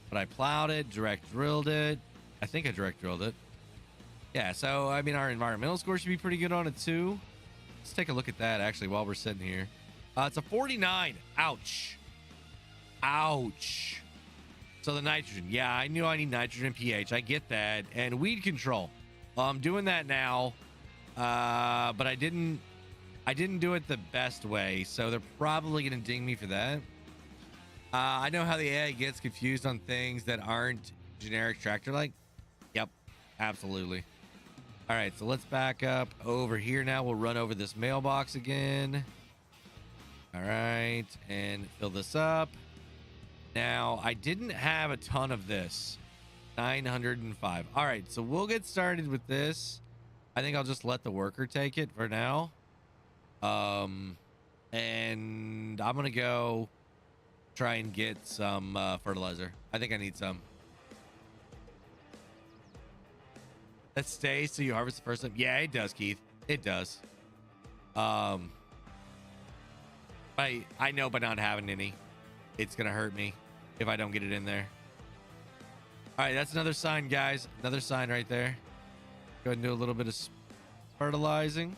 but I plowed it, direct drilled it. I think I direct drilled it. Yeah, so I mean, our environmental score should be pretty good on it too. Let's take a look at that actually while we're sitting here. It's a 49. Ouch. So the nitrogen, yeah, I knew I need nitrogen, pH. I get that. And weed control. I'm doing that now, but I didn't do it the best way, so they're probably gonna ding me for that. I know how the AI gets confused on things that aren't generic tractor like. Yep, absolutely. All right, so let's back up over here now. We'll run over this mailbox again. All right, and fill this up. Now, I didn't have a ton of this. 905. All right, so we'll get started with this. I think I'll just let the worker take it for now. And I'm gonna go try and get some fertilizer. I think I need some. That stays so you harvest the first time. Yeah, it does, Keith. It does. I know by not having any, it's gonna hurt me if I don't get it in there. All right, that's another sign, guys. Another sign right there. Go ahead and do a little bit of fertilizing.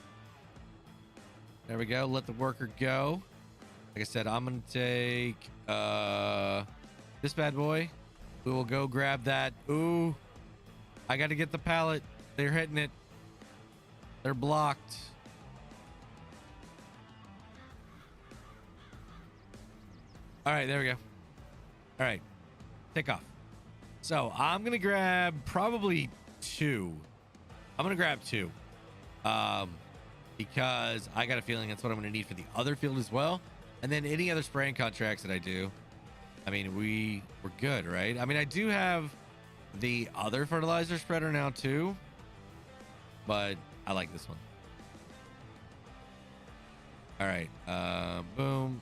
There we go. Let the worker go. Like I said, I'm gonna take this bad boy. We will go grab that. Ooh, I got to get the pallet. They're hitting it. They're blocked. All right, there we go. All right, take off. So I'm gonna grab probably 2. I'm gonna grab 2. Because I got a feeling that's what I'm going to need for the other field as well. And then any other spraying contracts that I do, I mean, we're good, right? I mean, I do have the other fertilizer spreader now too, but I like this one. All right, boom.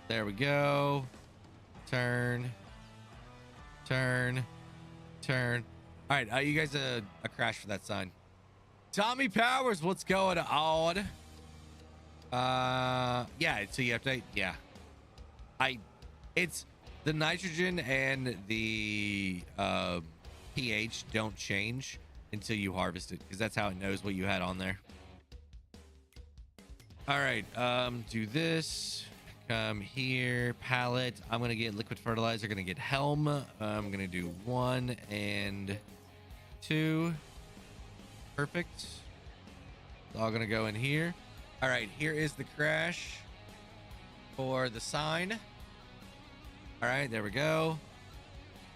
There we go. Turn. All right, you guys a crash for that sign. Tommy Powers, what's going on? Yeah, so you have to, yeah. It's the nitrogen and the pH don't change until you harvest it, because that's how it knows what you had on there. All right, do this. Come here, pallet. I'm gonna get liquid fertilizer. Gonna get helm. I'm gonna do 1 and 2. Perfect. It's all gonna go in here. All right, here is the crash for the sign. All right, there we go.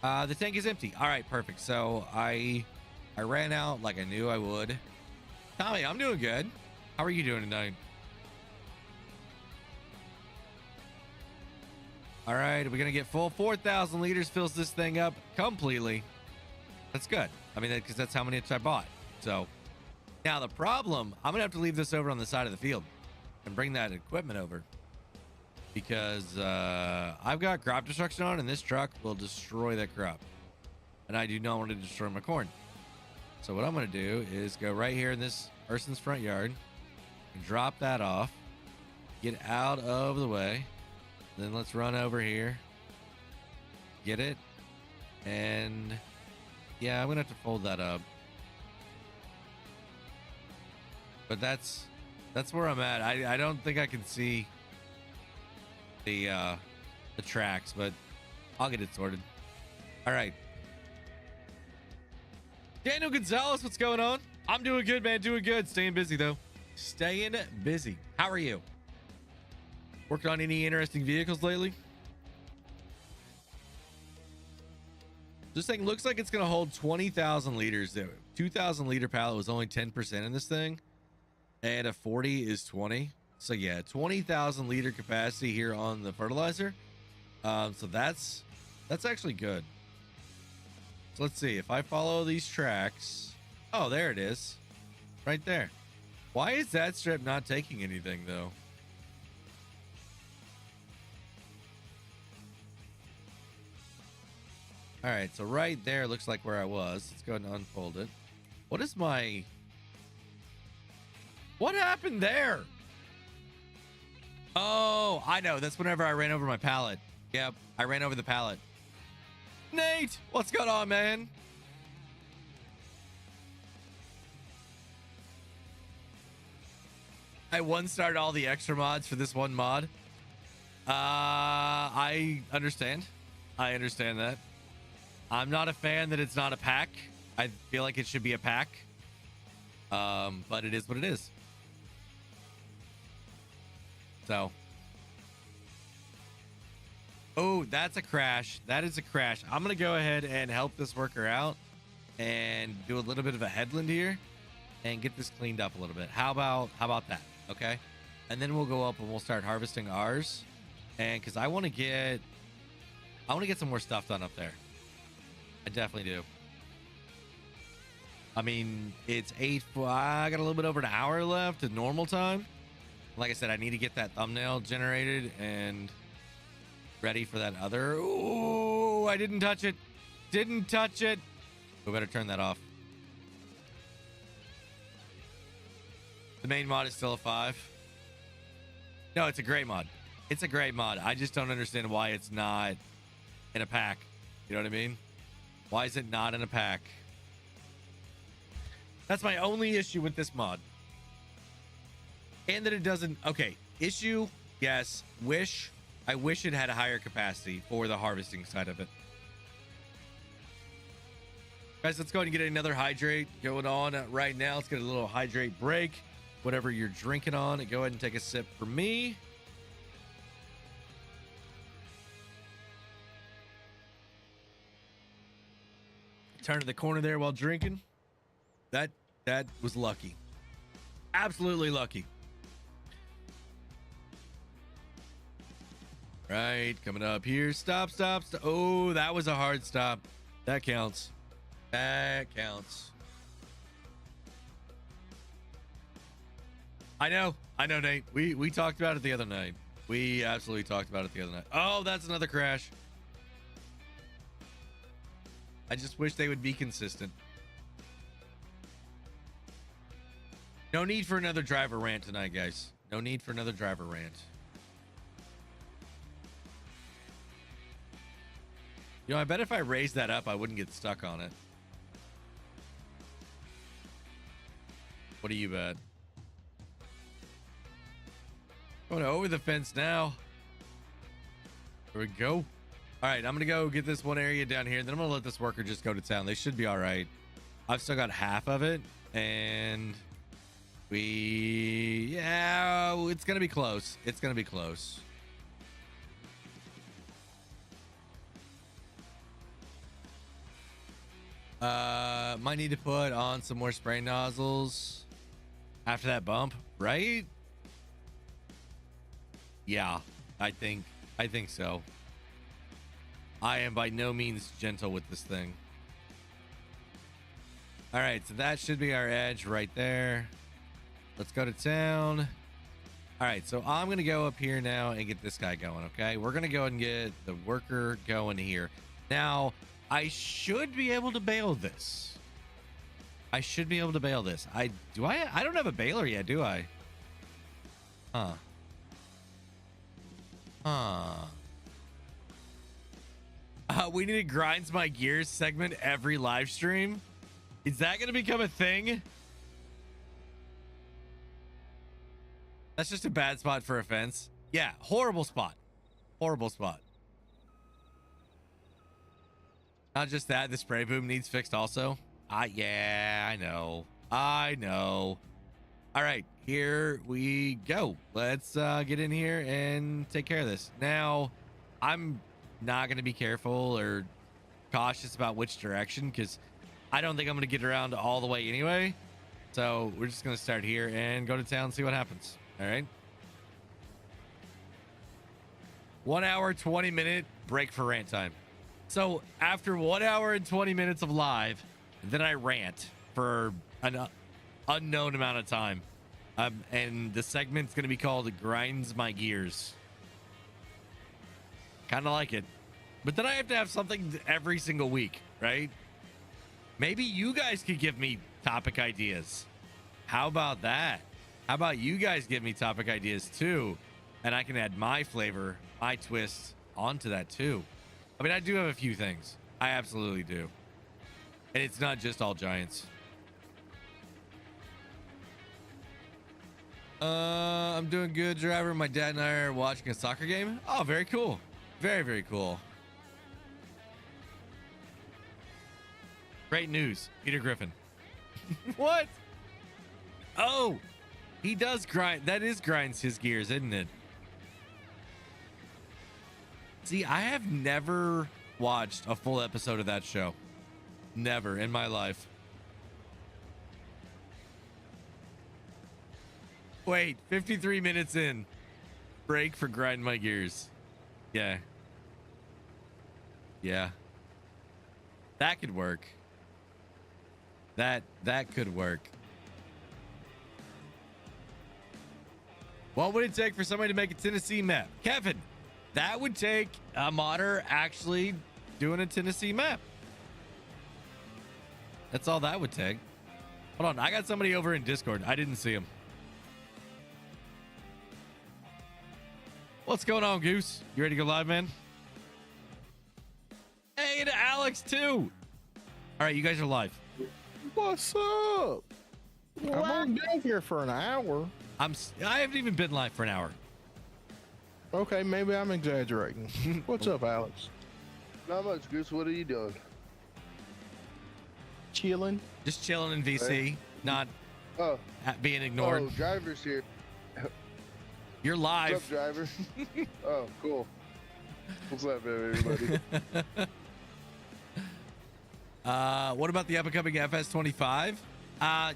The tank is empty. All right, perfect. So I ran out like I knew I would. Tommy, I'm doing good. How are you doing tonight? All right, we're gonna get full 4,000 liters. Fills this thing up completely. That's good. I mean, because that's how many I bought. So now the problem, I'm gonna have to leave this over on the side of the field and bring that equipment over because I've got crop destruction on, and this truck will destroy that crop, and I do not want to destroy my corn. So what I'm gonna do is go right here in this person's front yard and drop that off, get out of the way. Then let's run over here, get it, and yeah, I'm gonna have to fold that up. But that's where I'm at. I don't think I can see the tracks, but I'll get it sorted. All right, Daniel Gonzalez, what's going on? I'm doing good, man. Doing good. Staying busy though. Staying busy. How are you? Worked on any interesting vehicles lately? This thing looks like it's going to hold 20,000 liters. The 2,000 liter pallet was only 10% in this thing, and a 40 is 20. So yeah, 20,000 liter capacity here on the fertilizer. So that's actually good. So let's see if I follow these tracks. Oh, there it is, right there. Why is that strip not taking anything though? All right, so right there looks like where I was. Let's go ahead and unfold it. What is my... What happened there? Oh, I know. That's whenever I ran over my pallet. Yep, I ran over the pallet. Nate, what's going on, man? I one-starred all the extra mods for this one mod. I understand. I understand that. I'm not a fan that it's not a pack. I feel like it should be a pack. But it is what it is. So. Oh, that's a crash. That is a crash. I'm going to go ahead and help this worker out and do a little bit of a headland here and get this cleaned up a little bit. How about that? Okay. And then we'll go up and we'll start harvesting ours. And cause I want to get some more stuff done up there. I definitely do. I mean, it's 8. I got a little bit over an hour left at normal time. Like I said, I need to get that thumbnail generated and ready for that other. Ooh, I didn't touch it. Didn't touch it. We better turn that off. The main mod is still a 5. No, it's a great mod. It's a great mod. I just don't understand why it's not in a pack. You know what I mean? Why is it not in a pack? That's my only issue with this mod. And that it doesn't... Okay, issue, yes. I wish it had a higher capacity for the harvesting side of it. Guys, let's go ahead and get another hydrate going on right now. Let's get a little hydrate break. Whatever you're drinking on, go ahead and take a sip for me. Turn to the corner there while drinking. That was lucky. Absolutely lucky. Right, coming up here. Stop. Oh, that was a hard stop. That counts. That counts. I know, Nate. We talked about it the other night. We absolutely talked about it the other night. Oh, that's another crash. I just wish they would be consistent. No need for another driver rant tonight, guys. No need for another driver rant. You know, I bet if I raised that up, I wouldn't get stuck on it. What do you bet? Going over the fence now. There we go. All right, I'm gonna go get this one area down here, and then I'm gonna let this worker just go to town. They should be all right. I've still got half of it, and yeah, it's gonna be close. It's gonna be close. Might need to put on some more spray nozzles after that bump, right? Yeah, I think so. I am by no means gentle with this thing. All right, so that should be our edge right there. Let's go to town. All right, so I'm gonna go up here now and get this guy going. Okay, we're gonna go and get the worker going here. Now I should be able to bale this. I don't have a baler yet, do I? We need a grinds my gears segment every live stream. Is that gonna become a thing? That's just a bad spot for a fence. Yeah, horrible spot. Not just that, the spray boom needs fixed also. Yeah, I know. All right, here we go. Let's get in here and take care of this. Now, I'm not going to be careful or cautious about which direction because I don't think I'm going to get around all the way anyway. So we're just going to start here and go to town and see what happens. All right. 1 hour, 20-minute break for rant time. So after 1 hour and 20 minutes of live, then I rant for an unknown amount of time. And the segment's going to be called Grinds My Gears. Kind of like it. But then I have to have something every single week, right? Maybe you guys could give me topic ideas. How about that? How about you guys give me topic ideas too? And I can add my flavor, my twist onto that too. I mean, I do have a few things. I absolutely do. And it's not just all giants. I'm doing good, driver. My dad and I are watching a soccer game. Oh, very cool. Very, very cool. Great news. Peter Griffin. What? Oh, he does grind. That is grinds his gears, isn't it? See, I have never watched a full episode of that show. Never in my life. Wait, 53 minutes in. Break for grind my gears. Yeah. That could work. That could work. What would it take for somebody to make a Tennessee map? Kevin, that would take a modder actually doing a Tennessee map. That's all that would take. Hold on, I got somebody over in Discord. I didn't see him. What's going on, Goose? You ready to go live, man? Hey, to Alex too. All right, you guys are live. What's up? I've only been here for an hour. I haven't even been live for an hour. Okay, maybe I'm exaggerating. What's up, Alex? Not much, Goose. What are you doing? Chilling. Just chilling in VC, Hey. not Oh, being ignored. driver's here. You're live. What's up, driver? Oh, cool. What's up, everybody? What about the upcoming FS25?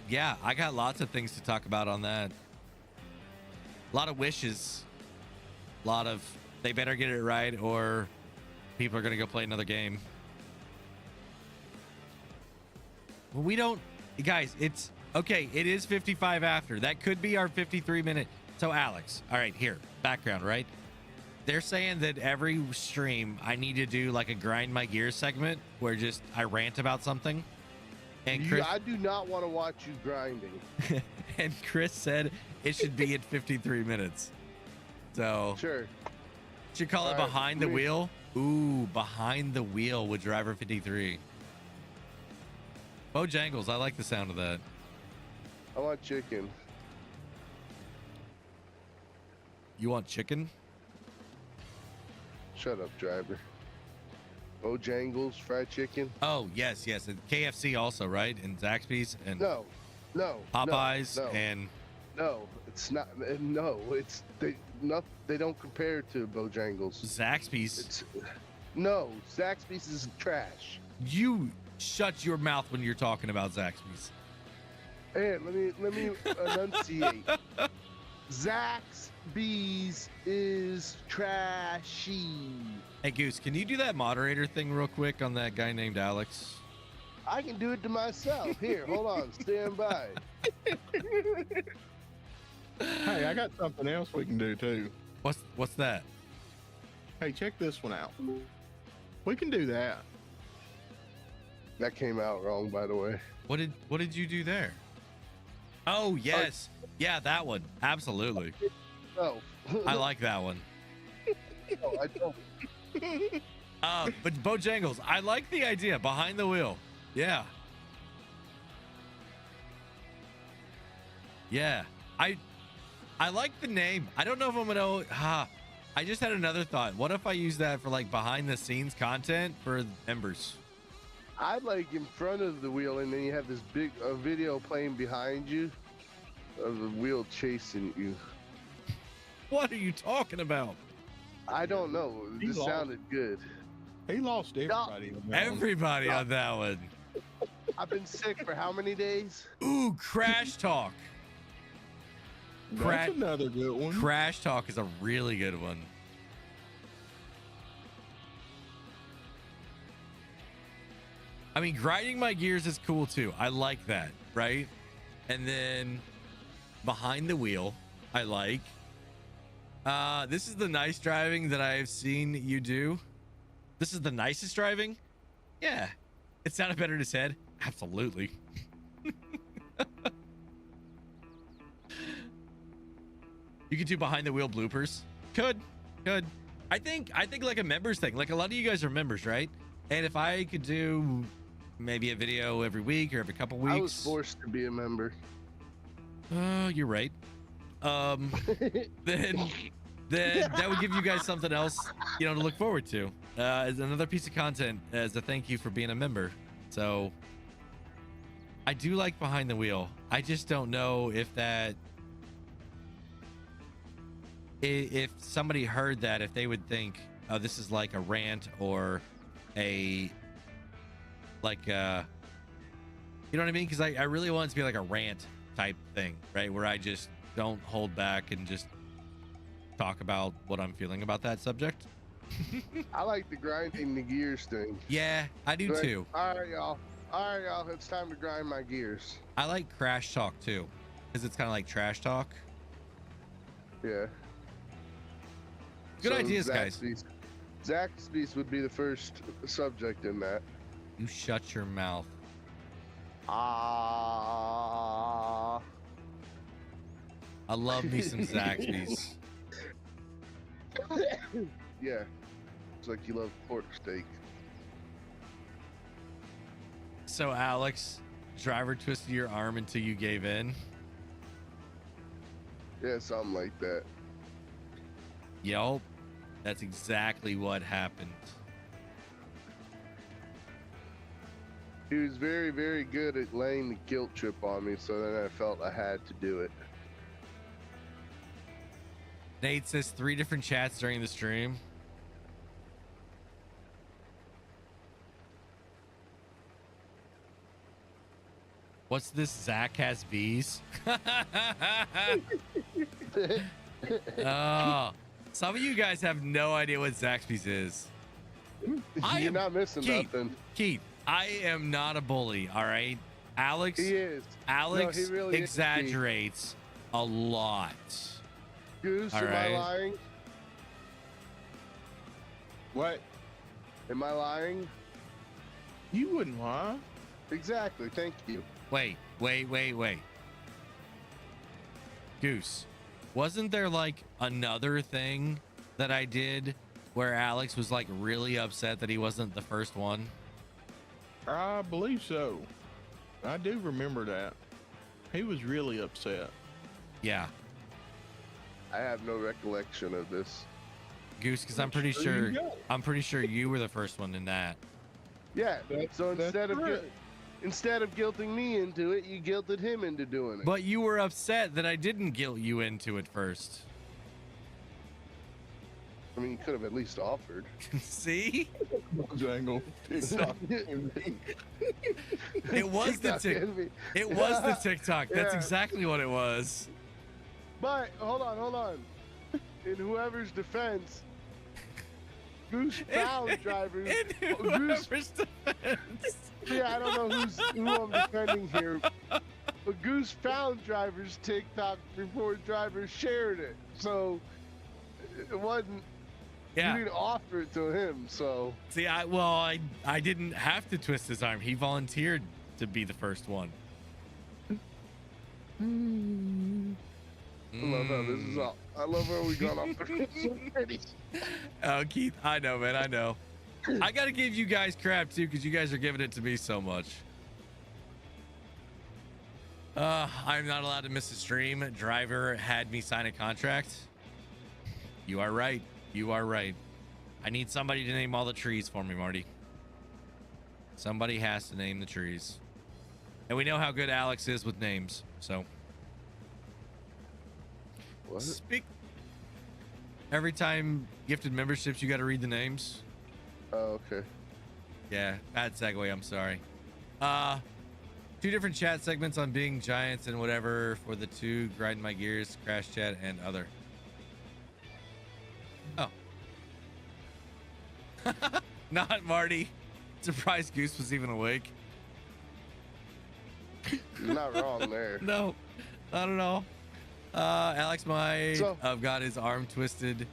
Yeah, I got lots of things to talk about on that. A lot of wishes. A lot of they better get it right or people are going to go play another game. Well, we don't, guys, it's okay. It is 55 after. That could be our 53 minute. So Alex, all right, here, background, right? They're saying that every stream I need to do like a grind my gears segment where just I rant about something. And Chris, I do not want to watch you grinding. and Chris said it should be at 53 minutes. So Sure. should call it All right, behind the wheel. Ooh, behind the wheel with driver 53. Bojangles, I like the sound of that. I want chicken. You want chicken? Shut up, driver. Bojangles, fried chicken? Oh, yes. And KFC also, right? And Zaxby's and No. Popeyes no. and No, it's not. No, it's they don't compare to Bojangles. Zaxby's. No, Zaxby's is trash. You shut your mouth when you're talking about Zaxby's. Hey, let me enunciate. Zaxby's is trashy. Hey, Goose, can you do that moderator thing real quick on that guy named Alex? I can do it to myself. Here, hold on, stand by. Hey, I got something else we can do too. What's that? Hey, check this one out. We can do that. That came out wrong, by the way. What did you do there? Oh, yes. Yeah, that one. Absolutely. No. I like that one. No, I don't. But Bojangles, I like the idea behind the wheel. Yeah. Yeah. I like the name. I don't know if I'm gonna I just had another thought. What if I use that for like behind the scenes content for members? I like in front of the wheel, and then you have this big video playing behind you of the wheel chasing you. What are you talking about? I don't know. He This lost. sounded good. He lost everybody. on that one. Everybody on that one. I've been sick for how many days? Ooh, Crash Talk. That's another good one. Crash Talk is a really good one. I mean, grinding my gears is cool too. I like that, right? And then behind the wheel, I like. This is the nice driving that I've seen you do. This is the nicest driving? Yeah. It sounded better in his head. Absolutely. You could do behind the wheel bloopers. Could. I think like a members thing. Like a lot of you guys are members, right? And if I could do maybe a video every week or every couple weeks. I was forced to be a member. Oh, you're right. Then that would give you guys something else, to look forward to. As another piece of content as a thank you for being a member. So I do like behind the wheel. I just don't know if somebody heard that, if they would think, oh, this is like a rant or you know what I mean? Because I really want it to be like a rant type thing, right? Where I just don't hold back and just talk about what I'm feeling about that subject. I like the grinding the gears thing. Yeah, I do Like, too. All right, y'all. It's time to grind my gears. I like Crash Talk too, because it's kind of like trash talk. Yeah. Good ideas, guys. Zaxby's would be the first subject in that. You shut your mouth. Ah. I love me some Zaxby's. Yeah. It's like you love pork steak. So Alex, driver twisted your arm until you gave in. Yeah, something like that. Yup, that's exactly what happened. He was very, very good at laying the guilt trip on me, so then I felt I had to do it. Nate says 3 different chats during the stream. What's this? Zach has bees. Oh, some of you guys have no idea what Zaxby's is. You're not missing Keith, nothing. Keith, I am not a bully, all right? Alex, He is. Alex No, he really is, exaggerates a lot. Goose, All am right. I lying? What? Am I lying? You wouldn't lie. Exactly. Thank you. Wait. Goose, wasn't there like another thing that I did where Alex was like really upset that he wasn't the first one? I believe so. I do remember that. He was really upset. Yeah, I have no recollection of this. Goose, because I'm pretty There you sure go. you were the first one in that. Yeah. So That's correct. instead of guilting me into it, you guilted him into doing it. But you were upset that I didn't guilt you into it first. I mean, you could have at least offered. See? Jangle. TikTok. It was the TikTok envy. It was the TikTok. That's Yeah. exactly what it was. But hold on. In whoever's defense, Goose found drivers. In Goose, whoever's defense. yeah, I don't know who I'm defending here, but Goose found drivers' TikTok before drivers shared it, so it wasn't. Yeah. You didn't offer it to him, so. See, I didn't have to twist his arm. He volunteered to be the first one. I love how this is all. I love how we got off already. Oh, Keith, I know, man. I know. I got to give you guys crap, too, because you guys are giving it to me so much. I'm not allowed to miss a stream. Driver had me sign a contract. You are right. You are right. I need somebody to name all the trees for me, Marty. Somebody has to name the trees. And we know how good Alex is with names, so. What? Speak. Every time gifted memberships, you got to read the names. Oh, okay. Yeah, bad segue. I'm sorry. 2 different chat segments on being giants and whatever for the 2 grinding my gears, crash chat, and other. Oh. Not Marty. Surprised Goose was even awake. You're not wrong there. No, not at all. Alex might So- have got his arm twisted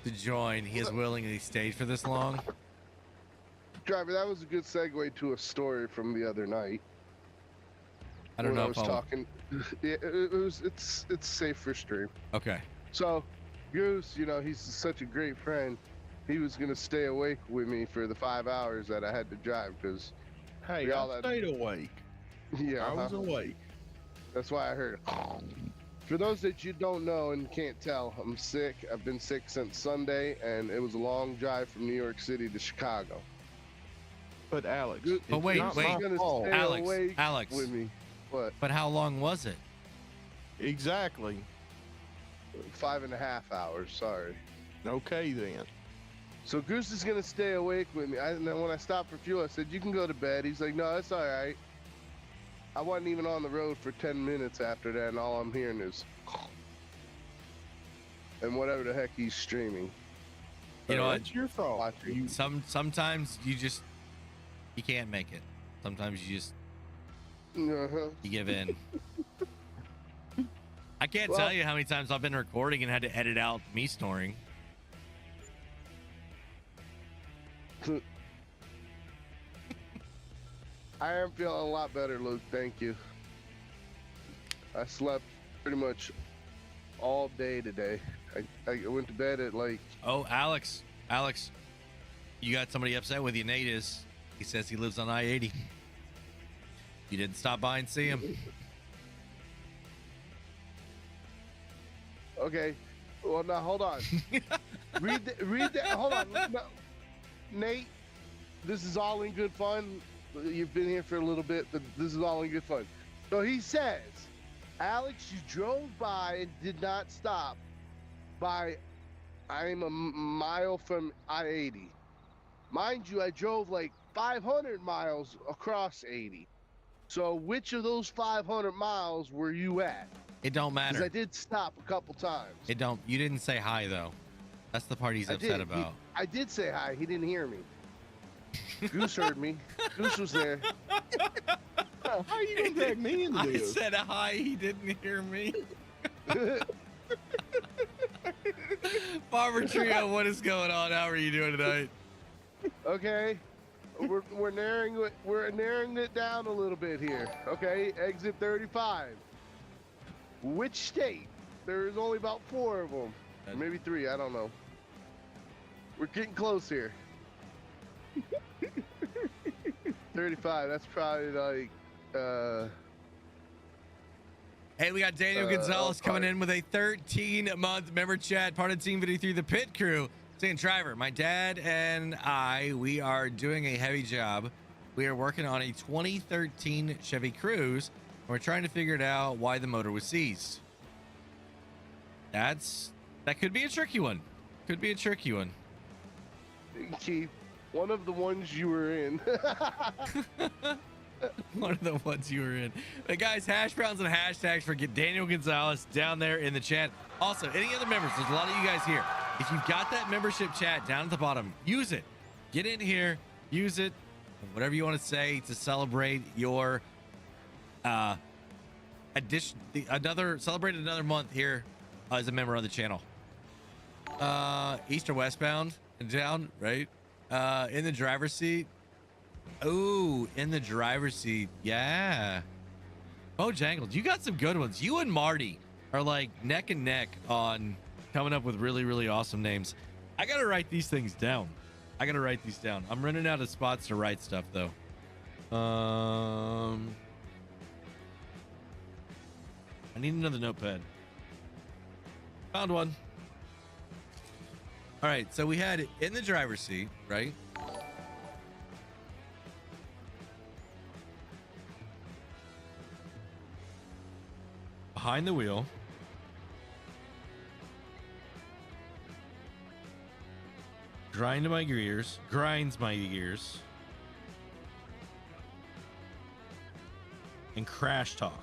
to join. He is willing and he stayed for this long. Driver, that was a good segue to a story from the other night. I don't when know I was if I'll... talking. Yeah, it's safe for stream. Okay. So, Goose, you know, he's such a great friend. He was gonna stay awake with me for the 5 hours that I had to drive because, Hey, Yeah, I stayed awake. yeah, I was awake. that's why I heard it. For those that you don't know and can't tell, I'm sick. I've been sick since Sunday, and it was a long drive from New York City to Chicago. But Alex, Good- But it's wait, not wait. my He's gonna fault. stay Alex, awake Alex. with me. What? But how long was it? Exactly. 5.5 hours. Sorry. Okay then. So Goose is gonna stay awake with me. And then when I stopped for fuel, I said, "You can go to bed." He's like, "No, that's all right." I wasn't even on the road for 10 minutes after that, and all I'm hearing is, and whatever the heck he's streaming. You know what? It's your fault. Watching. Sometimes you can't make it. Sometimes you Uh-huh. give in. I can't Well- tell you how many times I've been recording and had to edit out me snoring. I am feeling a lot better, Luke. Thank you. I slept pretty much all day today. I went to bed at like, Oh, Alex, you got somebody upset with you. Nate is. He says he lives on I-80. You didn't stop by and see him. okay, well now hold on. read that. Hold on, no, Nate. This is all in good fun. You've been here for a little bit, but this is all in good fun. So he says, Alex, you drove by and did not stop by. I'm a mile from I-80. Mind you, I drove like 500 miles across 80. So which of those 500 miles were you at? It don't Because matter. I did stop a couple times. It don't. You didn't say hi though. That's the part he's I upset did. about. I did say hi. He didn't hear me. Goose heard me. Goose was there. How are you gonna drag me into I this? said hi. He didn't hear me. Farmer Trio, what is going on? How are you doing tonight? Okay, we're narrowing it down a little bit here. Okay, exit 35. Which state? There's only about 4 of them, maybe 3. I don't know. We're getting close here. 35. That's probably like. Hey, we got Daniel Gonzalez coming in with a 13-month member chat, part of Team 53, the pit crew, saying, Driver, my dad and I, we are doing a heavy job. We are working on a 2013 Chevy Cruze, and we're trying to figure it out why the motor was seized. That could be a tricky one. Could be a tricky one. Keith, one of the ones you were in. One of the ones you were in. But guys, hash browns and hashtags for get Daniel Gonzalez down there in the chat. Also, any other members, there's a lot of you guys here. If you've got that membership chat down at the bottom, use it. Get in here, use it, whatever you want to say to celebrate your celebrate another month here as a member of the channel. East or westbound and down, right? In the driver's seat. Oh, in the driver's seat. Yeah. Oh, Jangled, you got some good ones. You and Marty are like neck and neck on coming up with really, really awesome names. I got to write these things down. I'm running out of spots to write stuff, though. I need another notepad. Found one. All right, so we had in the driver's seat, right? Behind the wheel. Grinds my gears. And crash talk.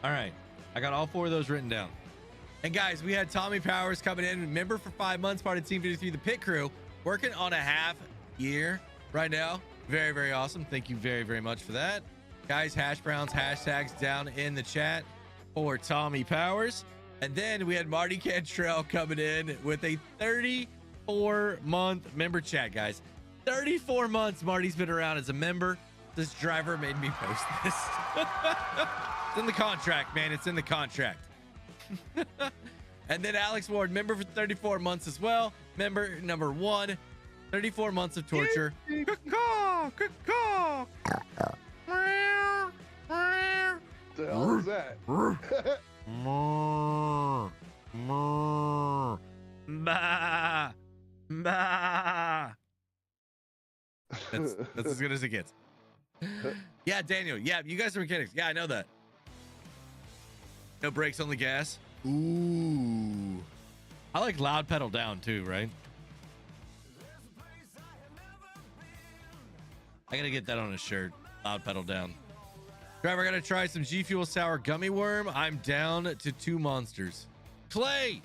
All right, I got all 4 of those written down. And guys, we had Tommy Powers coming in, member for 5 months, part of Team 53, the pit crew, working on a half year right now. Very, very awesome. Thank you very, very much for that. Guys, hash browns, hashtags down in the chat for Tommy Powers. And then we had Marty Cantrell coming in with a 34-month member chat, guys. 34 months Marty's been around as a member. This driver made me post this. It's in the contract, man. It's in the contract. And then Alex Ward, member for 34 months as well. Member number 1, 34 months of torture. The hell is that? Bah. Bah. That's as good as it gets. Yeah, Daniel. Yeah, you guys are mechanics. Yeah, I know that. No brakes, only gas. Ooh. I like loud pedal down too, right? I gotta get that on a shirt. Loud pedal down. Driver, I gotta try some G Fuel Sour Gummy Worm. I'm down to 2 monsters. Clay!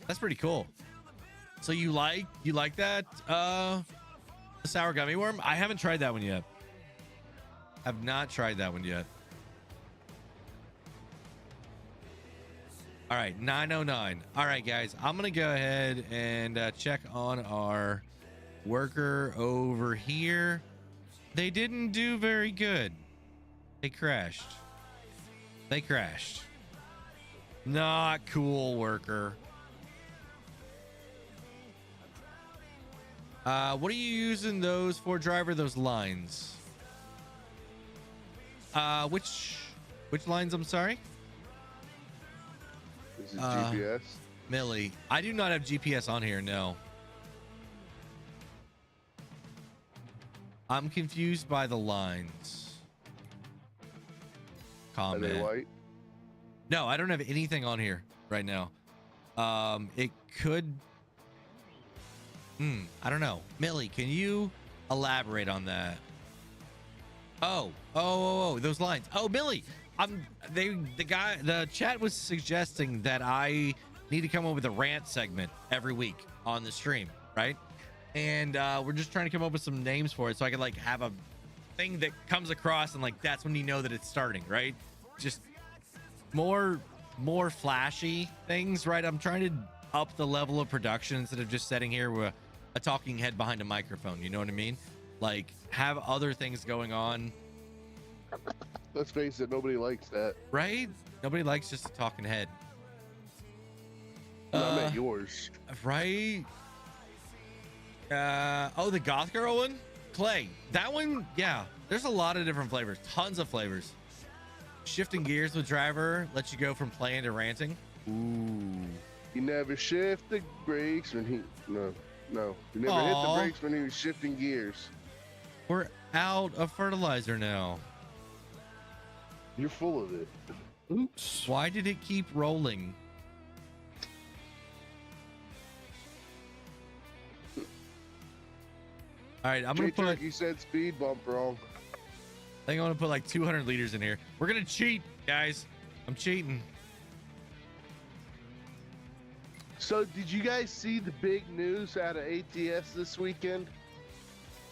That's pretty cool. So you like that the Sour Gummy Worm? I haven't tried that one yet. I've not tried that one yet. All right, 909. All right, guys, I'm gonna go ahead and check on our worker over here. They didn't do very good. They crashed. Not cool, worker. What are you using those for, driver? Those lines. Which lines? I'm sorry. This is GPS. Millie, I do not have GPS on here. No. I'm confused by the lines. Comment. Are they white? No, I don't have anything on here right now. It could. I don't know. Millie, can you elaborate on that? Oh, those lines. Oh, Millie, the chat was suggesting that I need to come up with a rant segment every week on the stream, right? And we're just trying to come up with some names for it so I can like have a thing that comes across and like that's when you know that it's starting, right? Just more flashy things, right? I'm trying to up the level of production instead of just sitting here with a talking head behind a microphone. You know what I mean? Like have other things going on. Let's face it, nobody likes that. Right? Nobody likes just a talking head. I meant yours. Right? Oh, the Goth Girl one? Clay. That one, yeah. There's a lot of different flavors. Tons of flavors. Shifting gears with driver lets you go from playing to ranting. Ooh. He never shift the brakes when he... No. He never hit the brakes when he was shifting gears. We're out of fertilizer now. You're full of it. Oops. Why did it keep rolling? All right, I'm gonna put. You said speed bump wrong. I think I'm gonna put like 200 liters in here. We're gonna cheat, guys. I'm cheating. So, did you guys see the big news out of ATS this weekend?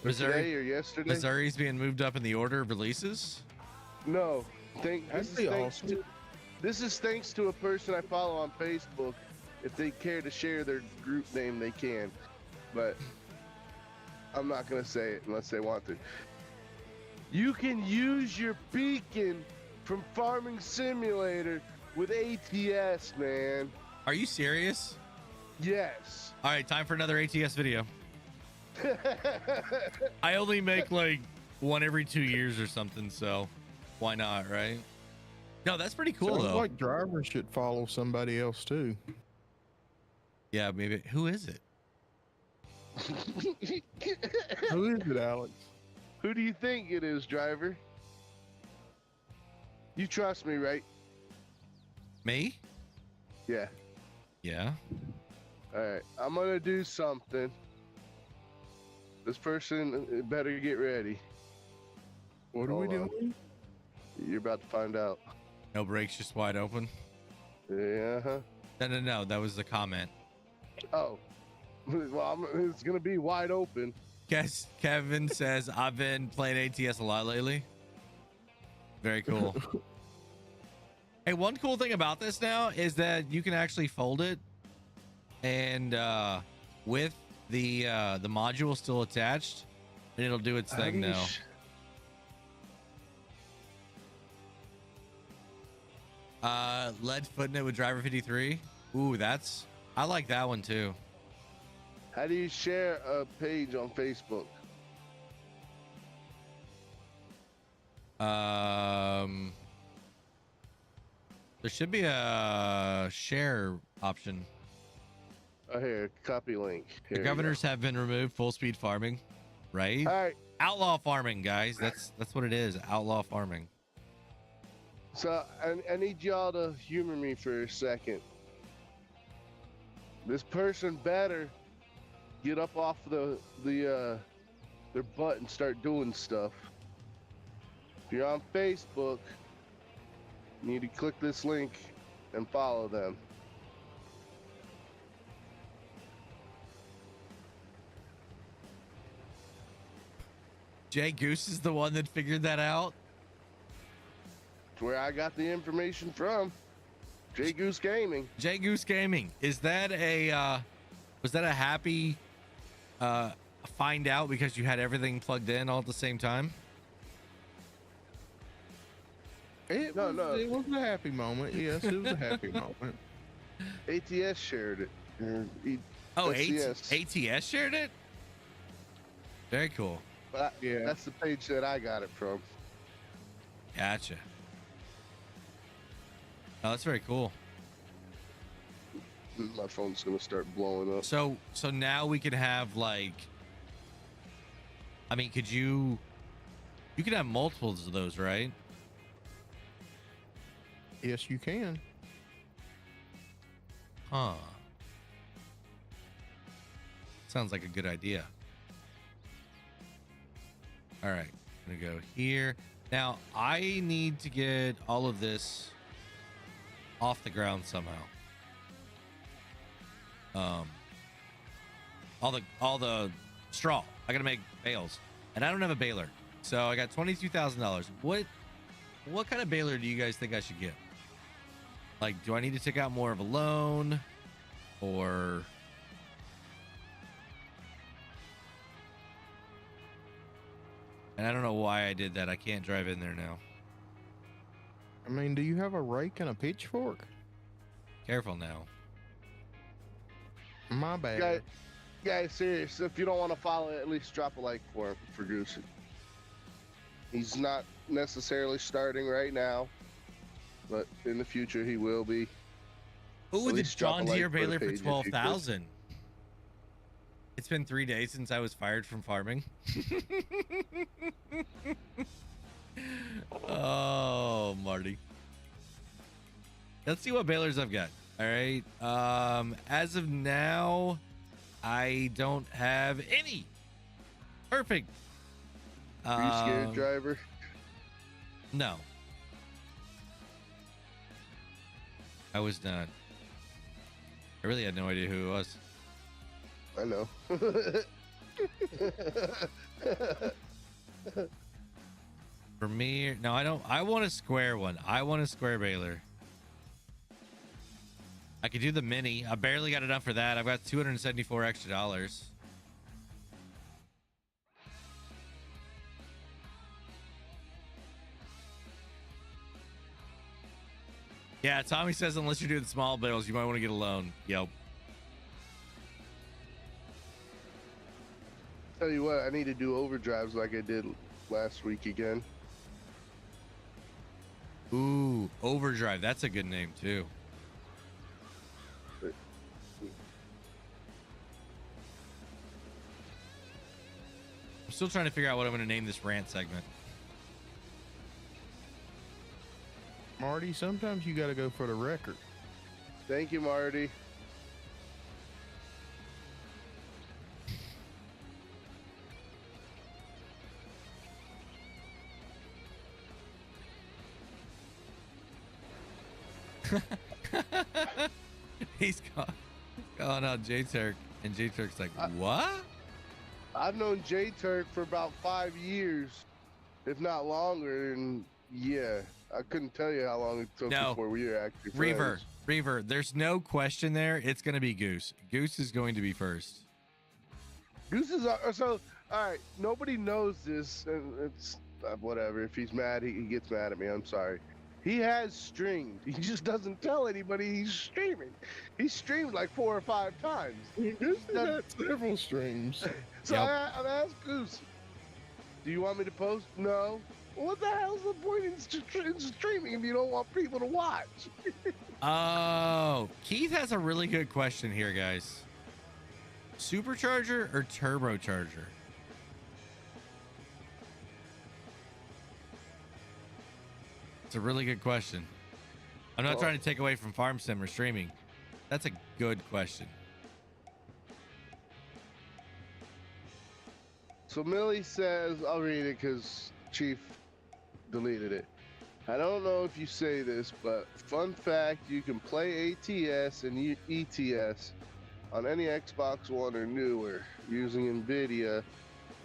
Today or yesterday? Missouri's being moved up in the order of releases. No, Awesome. This is thanks to a person I follow on Facebook. If they care to share their group name, they can. But I'm not gonna say it unless they want to. You can use your beacon from Farming Simulator with ATS, man. Are you serious? Yes. All right, time for another ATS video. I only make like one every 2 years or something, so why not, right? No, that's pretty cool Sounds though. like drivers should follow somebody else too. Yeah, maybe. Who is it? Who is it, Alex? Who do you think it is, driver? You trust me, right? Me? Yeah. Yeah. All right. I'm gonna do something. This person better get ready. What are we Hold on. doing? You're about to find out. No brakes, just wide open. Yeah. No. That was the comment. Oh. Well, it's gonna be wide open. Guess Kevin says I've been playing ATS a lot lately. Very cool. Hey, one cool thing about this now is that you can actually fold it, and with the module still attached, and it'll do its thing now. Lead footing it with driver 53. Ooh, I like that one too. How do you share a page on Facebook? There should be a share option. Oh, here, copy link. Here The governors have been removed. Full speed farming, right? All right. Outlaw farming, guys. That's what it is. Outlaw farming. So I need y'all to humor me for a second. This person better get up off their butt and start doing stuff. If you're on Facebook, you need to click this link and follow them. Jay Goose is the one that figured that out. It's where I got the information from. Jay Goose Gaming. Jay Goose Gaming. Is that was that a happy find out because you had everything plugged in all at the same time? It was a happy moment. Yes, it was a happy moment. ATS shared it. ATS shared it? Very cool. But Yeah. That's the page that I got it from. Gotcha. Oh, that's very cool. My phone's gonna start blowing up. So now we can have like, I mean, you can have multiples of those, right? Yes, you can. Huh. Sounds like a good idea. All right, I'm gonna go here. Now I need to get all of this off the ground somehow. All the straw. I gotta make bales, and I don't have a baler, so I got $22,000. What kind of baler do you guys think I should get? Like, do I need to take out more of a loan, or? And I don't know why I did that. I can't drive in there now. I mean, do you have a rake and a pitchfork? Careful now. My bad. Guys, serious. If you don't want to follow it, at least drop a like for Goose. He's not necessarily starting right now, but in the future he will be. Ooh, At the least drop a John like Deere for the baler for page if you could. 12,000. It's been 3 days since I was fired from farming. Oh, Marty. Let's see what balers I've got. All right. As of now, I don't have any. Perfect. Are you scared, driver? No. I was not. I really had no idea who it was. I know. For me, no, I don't. I want a square one. I want a square baler. I could do the mini. I barely got enough for that. I've got $274 extra. Yeah, Tommy says unless you're doing small bales, you might want to get a loan. Yep. Tell you what, I need to do overdrives like I did last week again. Ooh, Overdrive. That's a good name too. I'm still trying to figure out what I'm going to name this rant segment. Marty, sometimes you got to go for the record. Thank you, Marty. He's calling out J-Turk, and J-Turk's like, what? I've known J-Turk for about 5 years, if not longer, and yeah, I couldn't tell you how long it took before we were actually friends. Reaver, there's no question there. It's going to be Goose. Goose is going to be first. Goose is so. All right, nobody knows this, and it's whatever. If he's mad, he gets mad at me. I'm sorry. He has streamed. He just doesn't tell anybody he's streaming. He's streamed like 4 or 5 times. Goose has had several streams. So I've asked Goose, do you want me to post? No. Well, what the hell's the point in streaming if you don't want people to watch? Oh, Keith has a really good question here, guys. Supercharger or turbocharger? It's a really good question. I'm not trying to take away from Farm Sim or streaming. That's a good question. So Millie says, I'll read it because Chief deleted it. I don't know if you say this, but fun fact, you can play ATS and ETS on any Xbox One or newer using NVIDIA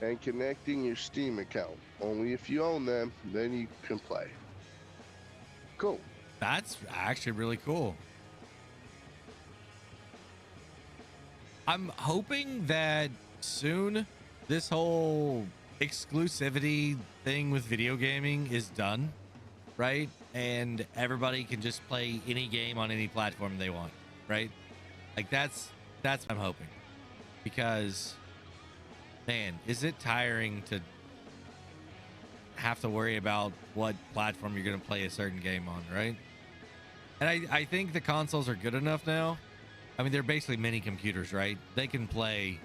and connecting your Steam account. Only if you own them, then you can play. Cool. That's actually really cool. I'm hoping that soon this whole exclusivity thing with video gaming is done, right? And everybody can just play any game on any platform they want, right? Like that's what I'm hoping. Because man, is it tiring to have to worry about what platform you're going to play a certain game on, right? And I think the consoles are good enough now. I mean, they're basically mini computers, right? They can play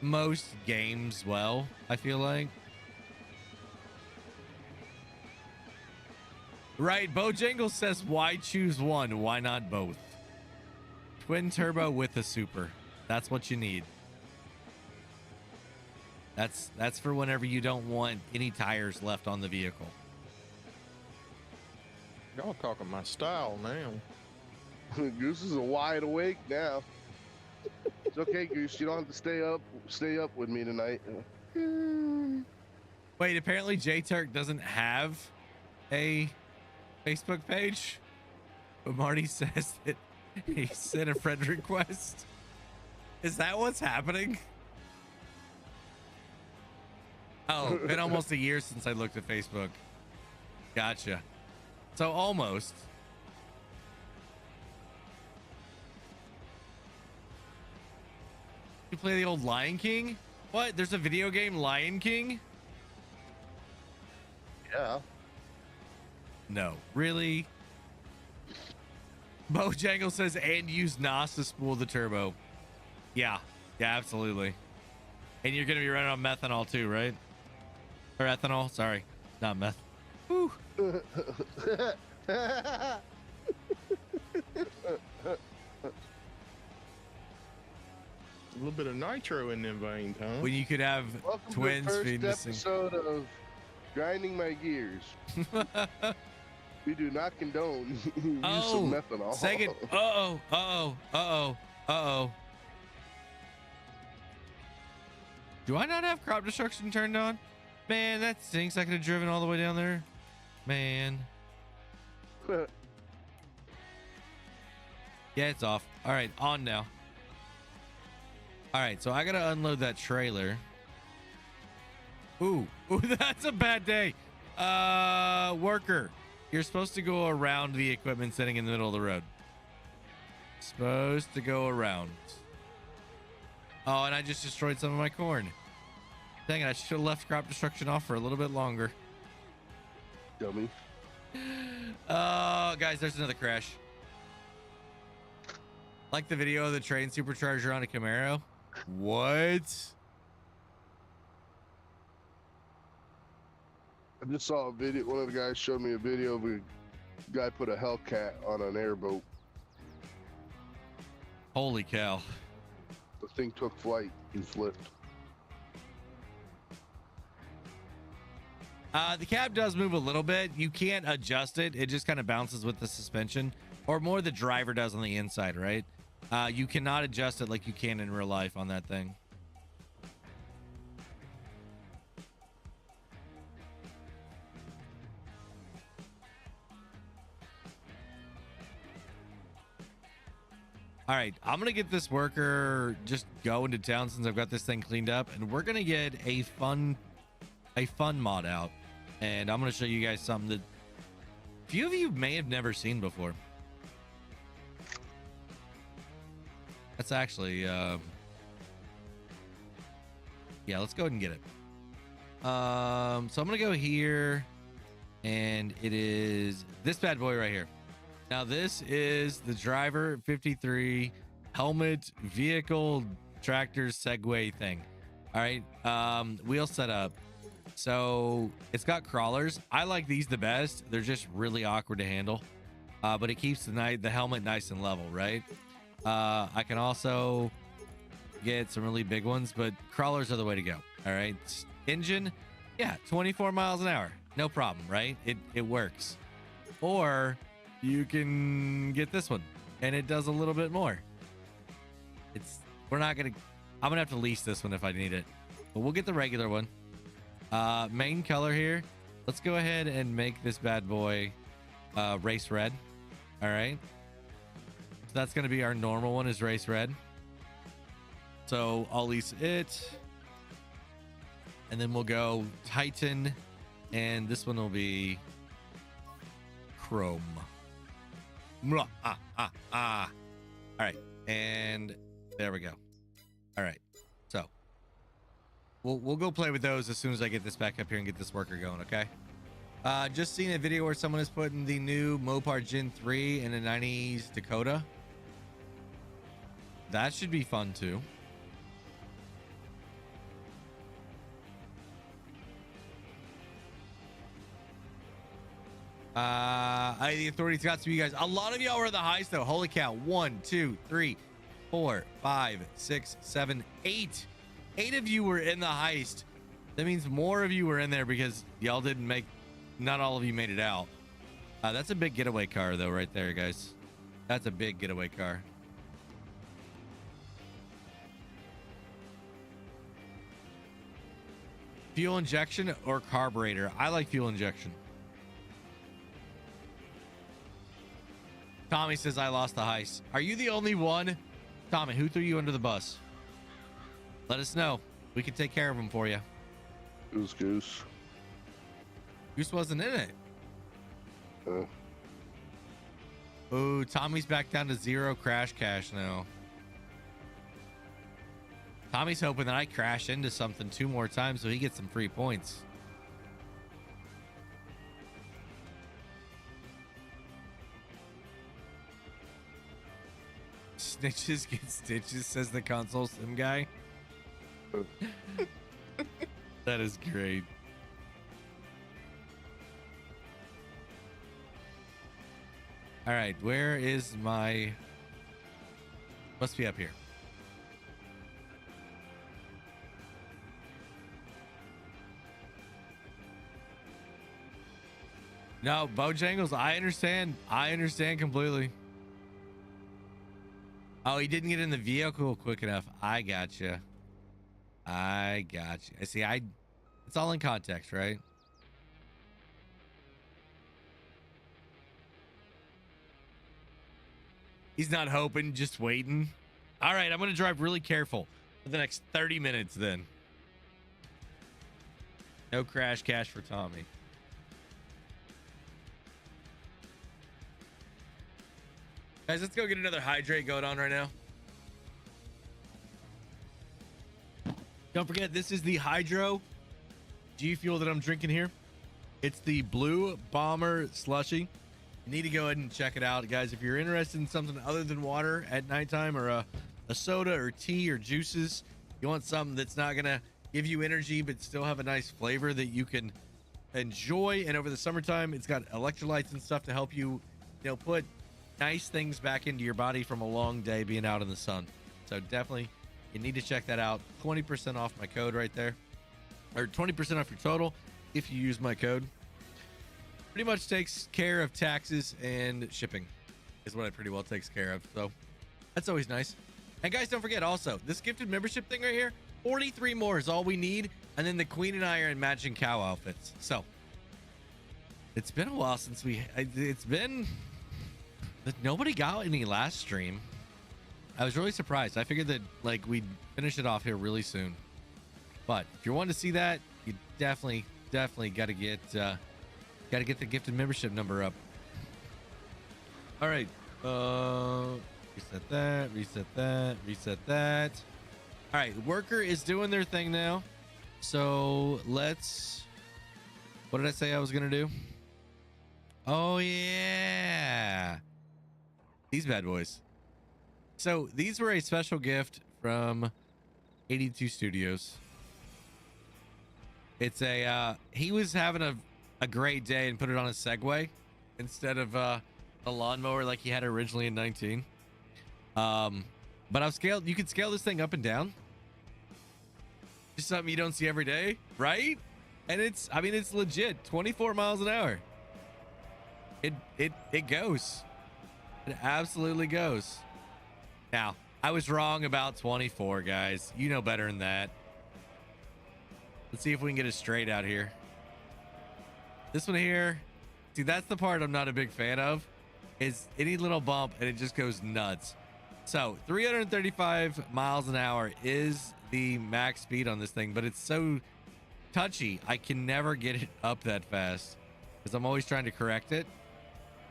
most games well, I feel like. Right, Bojangles says, why choose one? Why not both? Twin turbo with a super. That's what you need. That's for whenever you don't want any tires left on the vehicle. Y'all talking my style now. Goose is a wide awake now. It's okay, Goose. You don't have to stay up with me tonight. Wait, apparently J-Turk doesn't have a Facebook page, but Marty says that he sent a friend request. Is that what's happening? Oh, been almost a year since I looked at Facebook. Gotcha. So almost. You play the old Lion King? What? There's a video game Lion King? Yeah. No. Really? Bojangle says, and use NOS to spool the turbo. Yeah. Yeah, absolutely. And you're going to be running on methanol too, right? Or ethanol? Sorry. Not meth. Whew. little bit of nitro in them veins, huh? When you could have Welcome twins to the feeding first this thing. episode of Grinding My Gears. We do not condone use of methanol. Second. Uh-oh. Do I not have crop destruction turned on? Man, that stinks. I could have driven all the way down there. Man. Yeah, it's off. All right, on now. All right, so I gotta unload that trailer. Ooh, that's a bad day. Worker, you're supposed to go around the equipment sitting in the middle of the road. Supposed to go around. Oh, and I just destroyed some of my corn. Dang it, I should have left crop destruction off for a little bit longer. Dummy. Oh, guys, there's another crash. Like the video of the train supercharger on a Camaro? What? I just saw a video. One of the guys showed me a video of a guy put a Hellcat on an airboat. Holy cow. The thing took flight and flipped. The cab does move a little bit. You can't adjust it. It just kind of bounces with the suspension, or more the driver does on the inside, right? You cannot adjust it like you can in real life on that thing. All right, I'm gonna get this worker just go into town since I've got this thing cleaned up, and we're gonna get a fun mod out, and I'm gonna show you guys something that a few of you may have never seen before. That's actually yeah, let's go ahead and get it. So I'm gonna go here, and it is this bad boy right here. Now this is the driver 53 helmet vehicle tractor Segway thing. All right, wheel setup. So it's got crawlers. I like these the best. They're just really awkward to handle, but it keeps the helmet nice and level, right? I can also get some really big ones, but crawlers are the way to go. All right, engine, yeah, 24 miles an hour, no problem, right? It works. Or you can get this one, and it does a little bit more. I'm gonna have to lease this one if I need it, but we'll get the regular one. Main color here, let's go ahead and make this bad boy race red. All right, so that's gonna be our normal one, is race red. So I'll lease it, and then we'll go Titan, and this one will be chrome. All right, and there we go. All right, so we'll go play with those as soon as I get this back up here and get this worker going. Okay. Just seen a video where someone is putting the new Mopar Gen 3 in a 90s Dakota. That should be fun too. The authorities got to you guys. A lot of y'all were the highest though. Holy cow. 1, 2, 3, 4, 5, 6, 7, 8. 8 of you were in the heist. That means more of you were in there because y'all didn't make, not all of you made it out. That's a big getaway car though, right there, guys. That's a big getaway car. Fuel injection or carburetor? I like fuel injection. Tommy says I lost the heist. Are you the only one? Tommy, who threw you under the bus? Let us know. We can take care of him for you. It was Goose. Goose wasn't in it. Oh, Tommy's back down to 0 crash cash now. Tommy's hoping that I crash into something 2 more times so he gets some free points. Snitches get stitches, says the console sim guy. That is great. All right, where is my... Must be up here. No, Bojangles, I understand. I understand completely. Oh, he didn't get in the vehicle quick enough. I gotcha. I gotcha. I see. It's all in context, right? He's not hoping, just waiting. All right, I'm going to drive really careful for the next 30 minutes then. No crash cash for Tommy. Guys, let's go get another hydrate going on right now. Don't forget, this is the Hydro G Fuel that I'm drinking here. It's the Blue Bomber Slushy. You need to go ahead and check it out, guys. If you're interested in something other than water at nighttime, or a soda or tea or juices, you want something that's not going to give you energy but still have a nice flavor that you can enjoy. And over the summertime, it's got electrolytes and stuff to help you, put nice things back into your body from a long day being out in the sun. So definitely, you need to check that out. 20% off my code right there, or 20% off your total if you use my code. Pretty much takes care of taxes and shipping is what it pretty well takes care of. So that's always nice. And guys, don't forget also, this gifted membership thing right here, 43 more is all we need. And then the Queen and I are in matching cow outfits. So it's been a while since nobody got any last stream. I was really surprised. I figured that we'd finish it off here really soon. But if you're wanting to see that, you definitely got to get the gifted membership number up. All right. Reset that. All right. Worker is doing their thing now. So what did I say I was going to do? Oh, yeah. These bad boys. So these were a special gift from 82 Studios. It's he was having a great day and put it on a Segway instead of a lawnmower like he had originally in 19. But you can scale this thing up and down. Just something you don't see every day, right? And it's legit 24 miles an hour. It goes. It absolutely goes. Now, I was wrong about 24, guys. You know better than that. Let's see if we can get it straight out here. This one here, see, that's the part I'm not a big fan of, is any little bump and it just goes nuts. So 335 miles an hour is the max speed on this thing, but it's so touchy. I can never get it up that fast because I'm always trying to correct it,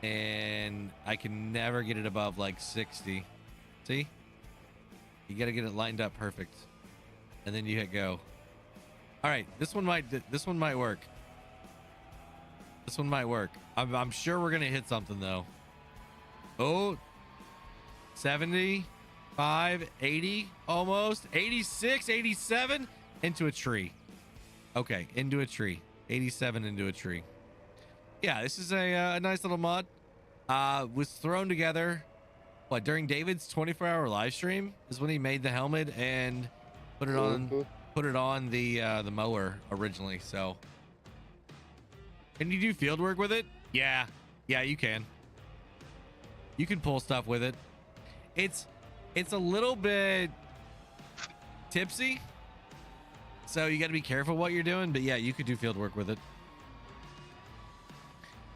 and I can never get it above 60. See, you got to get it lined up perfect, and then you hit go. All right, this one might work. This one might work. I'm sure we're gonna hit something though. Oh, 75, 80, almost 86, 87 into a tree. Okay, into a tree. 87 into a tree. Yeah, this is a nice little mod. Was thrown together during David's 24-hour live stream is when he made the helmet and put it on the mower originally. So can you do field work with it? Yeah, you can pull stuff with it. It's a little bit tipsy, so you got to be careful what you're doing, but yeah, you could do field work with it.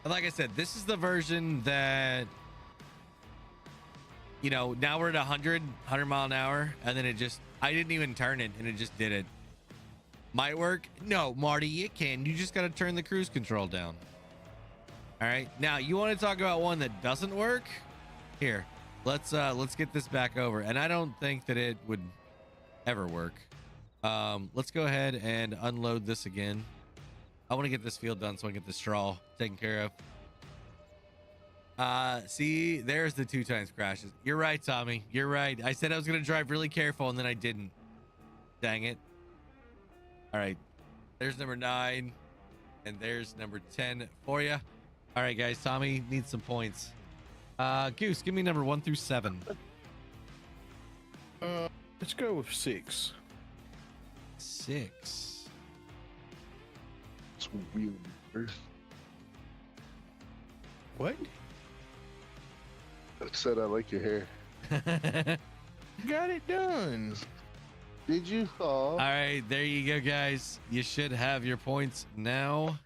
And like I said, this is the version that now we're at 100 mile an hour, and then I didn't even turn it and it just did it. Might work? No, Marty, it can. You just got to turn the cruise control down. All right, now you want to talk about one that doesn't work? Here, let's get this back over, and I don't think that it would ever work. Let's go ahead and unload this again. I want to get this field done so I can get the straw taken care of. See, there's the 2 times crashes. You're right, Tommy. You're right. I said I was going to drive really careful, and then I didn't. Dang it. All right. There's number 9, and there's number 10 for you. All right, guys. Tommy needs some points. Goose, give me number 1 through 7. Let's go with 6. It's weird. What? I said I like your hair. Got it done. Did you? All right, there you go, guys. You should have your points now.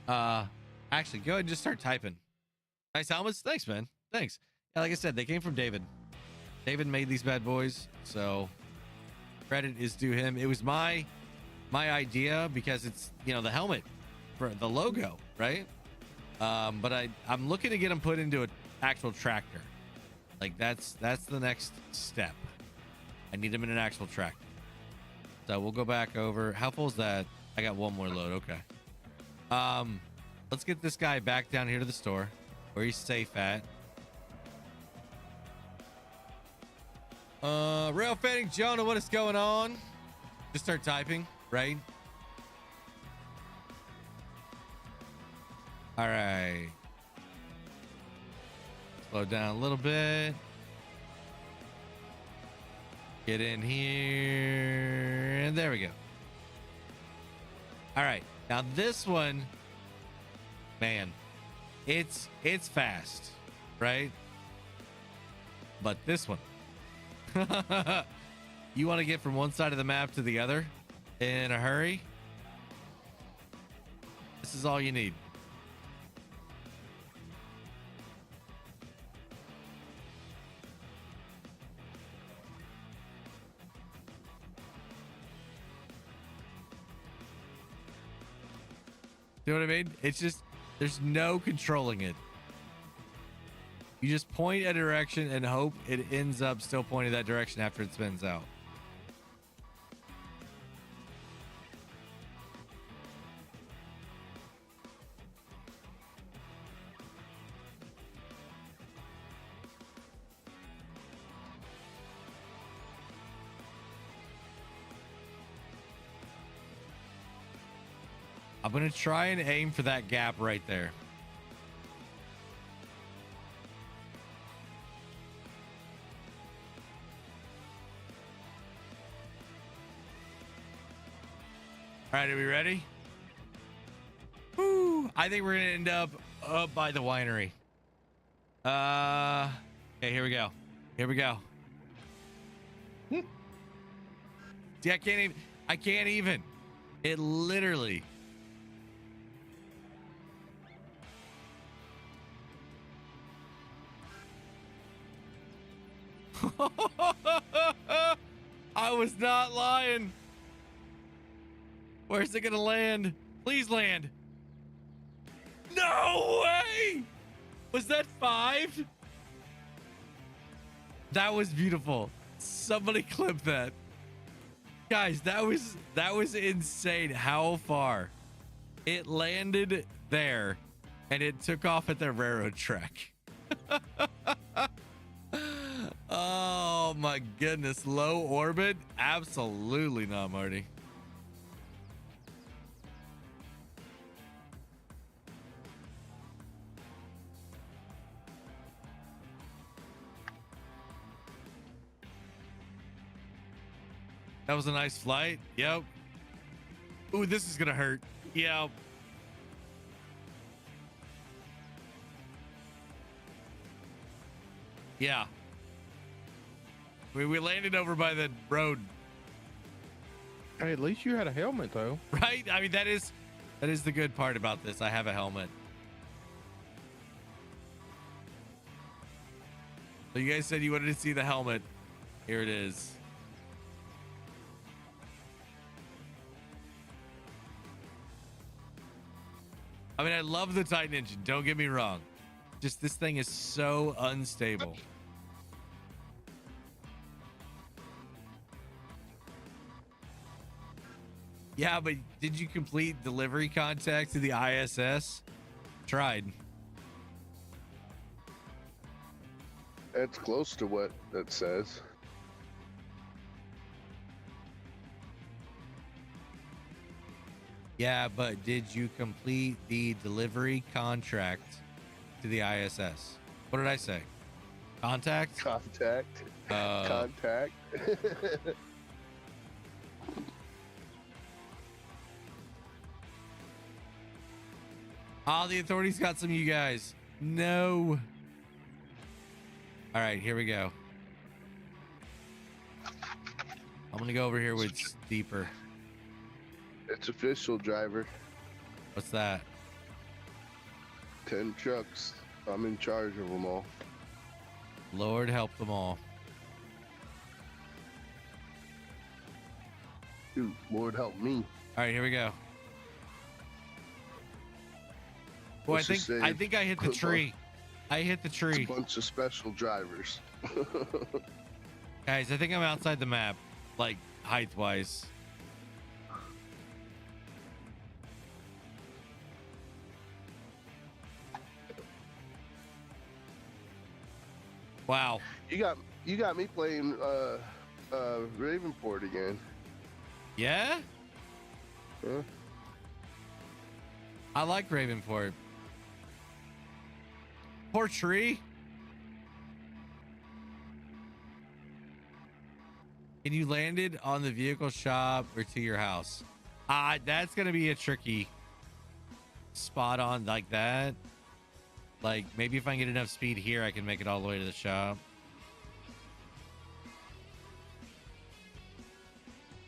Actually, go ahead and just start typing. Nice helmets. Thanks, man. Thanks. Yeah, like I said, they came from David. David made these bad boys, so credit is due him. It was my idea because it's, you know, the helmet for the logo, right? But I'm looking to get them put into an actual tractor. Like that's the next step. I need them in an actual tractor. So we'll go back over. How full is that? I got one more load. Okay. Let's get this guy back down here to the store where he's safe at. Rail fanning Jonah, what is going on? Just start typing, right? All right. Slow down a little bit. Get in here. And there we go. All right. Now this one, man, it's fast, right? But this one, you want to get from one side of the map to the other in a hurry? This is all you need. You know what I mean? It's just, there's no controlling it. You just point a direction and hope it ends up still pointing that direction after it spins out. I'm going to try and aim for that gap right there. All right, are we ready? Woo! I think we're going to end up by the winery. Okay, here we go. Here we go. See, I can't even. It literally... I was not lying. Where's it gonna land? Please land. No way! Was that 5? That was beautiful. Somebody clip that. Guys, that was insane how far it landed there and it took off at the railroad track. Oh my goodness, low orbit? Absolutely not, Marty. That was a nice flight. Yep. Ooh, this is gonna hurt. Yep. Yeah. We landed over by the road. Hey, at least you had a helmet though. Right? I mean, that is the good part about this. I have a helmet. So you guys said you wanted to see the helmet. Here it is. I mean, I love the Titan engine. Don't get me wrong. Just this thing is so unstable. Yeah, but did you complete delivery contact to the ISS? Tried. It's close to what it says. Yeah, but did you complete the delivery contract to the ISS? What did I say? Contact? Contact. Contact. Oh, the authorities got some of you guys. No. All right, here we go. I'm gonna go over here with Steeper. It's official, driver. What's that? 10 trucks. I'm in charge of them all. Lord help them all. Dude, Lord help me. All right, here we go. Boy, Let's just say I think I hit the tree. I hit the tree. It's a bunch of special drivers. Guys, I think I'm outside the map, like height-wise. Wow. You got me playing Ravenport again. Yeah? Huh? I like Ravenport. Poor tree. And you landed on the vehicle shop or to your house. That's gonna be a tricky spot on like that. Like maybe if I can get enough speed here, I can make it all the way to the shop.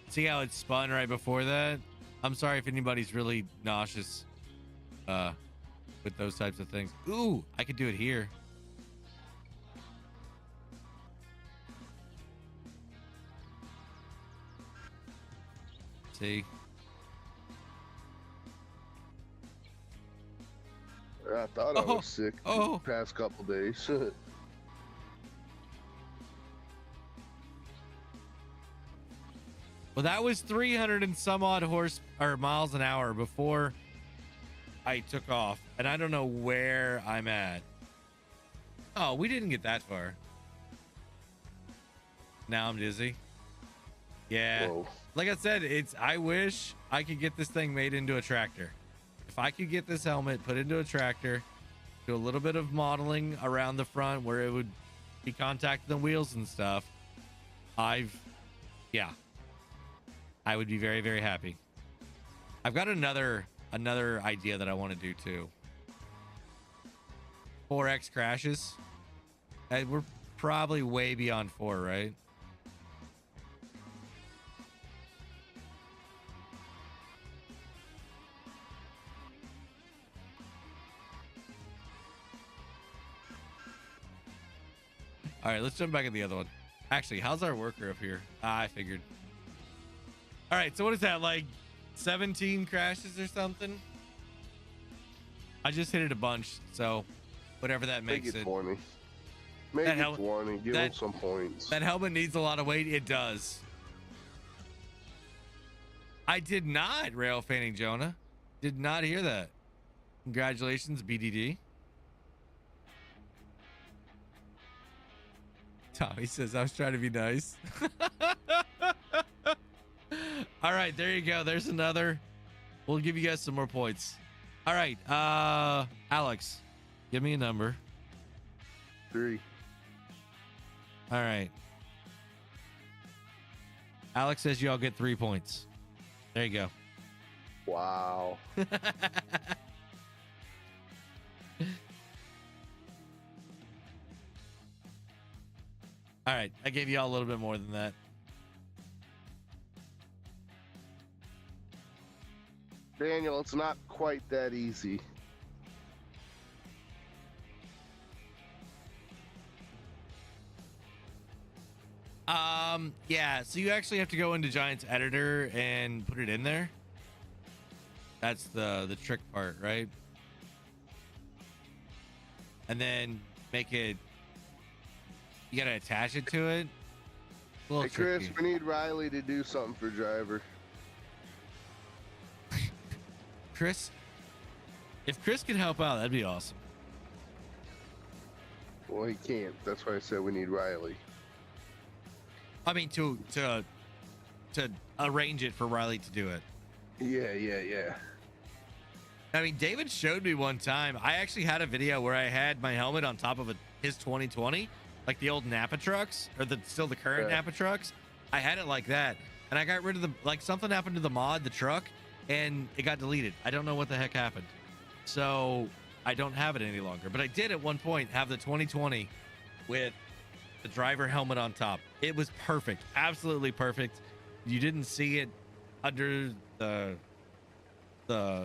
See how it spun right before that? I'm sorry if anybody's really nauseous with those types of things. Ooh, I could do it here. See? I thought I was sick Oh. the past couple days. Well, that was 300 and some odd miles an hour before I took off, and I don't know where I'm at. Oh, we didn't get that far. Now I'm dizzy. Yeah. Whoa. Like I said, I wish I could get this thing made into a tractor. If I could get this helmet put into a tractor, do a little bit of modeling around the front where it would be contacting the wheels and stuff, yeah, I would be very, very happy. I've got another idea that I want to do too. 4x crashes. And we're probably way beyond 4, right? All right, let's jump back in the other one. Actually, how's our worker up here? I figured. All right, so what is that, like 17 crashes or something? I just hit it a bunch, so whatever that makes Make it it. 20. Make That it hel- 20. Give that- them some points. That helmet needs a lot of weight. It does. I did not, rail fanning Jonah. Did not hear that. Congratulations, BDD. Tommy says, I was trying to be nice. All right, there you go. There's another. We'll give you guys some more points. All right, Alex, give me a number. 3. All right. Alex says you all get 3 points. There you go. Wow. All right, I gave you all a little bit more than that. Daniel, it's not quite that easy. Yeah, so you actually have to go into Giant's editor and put it in there. That's the trick part, right? And then make it, you gotta attach it to it. A little Hey, Chris, tricky. we need Riley to do something for driver. Chris, if Chris can help out, that'd be awesome. Well, he can't. That's why I said we need Riley. I mean, to arrange it for Riley to do it. Yeah. I mean, David showed me one time. I actually had a video where I had my helmet on top of his 2020, like the old Napa trucks, or still the current Yeah. Napa trucks. I had it like that, and I got rid of something happened to the mod, the truck, and it got deleted. I don't know what the heck happened. So I don't have it any longer, but I did at one point have the 2020 with the driver helmet on top. It was perfect, absolutely perfect. You didn't see it under the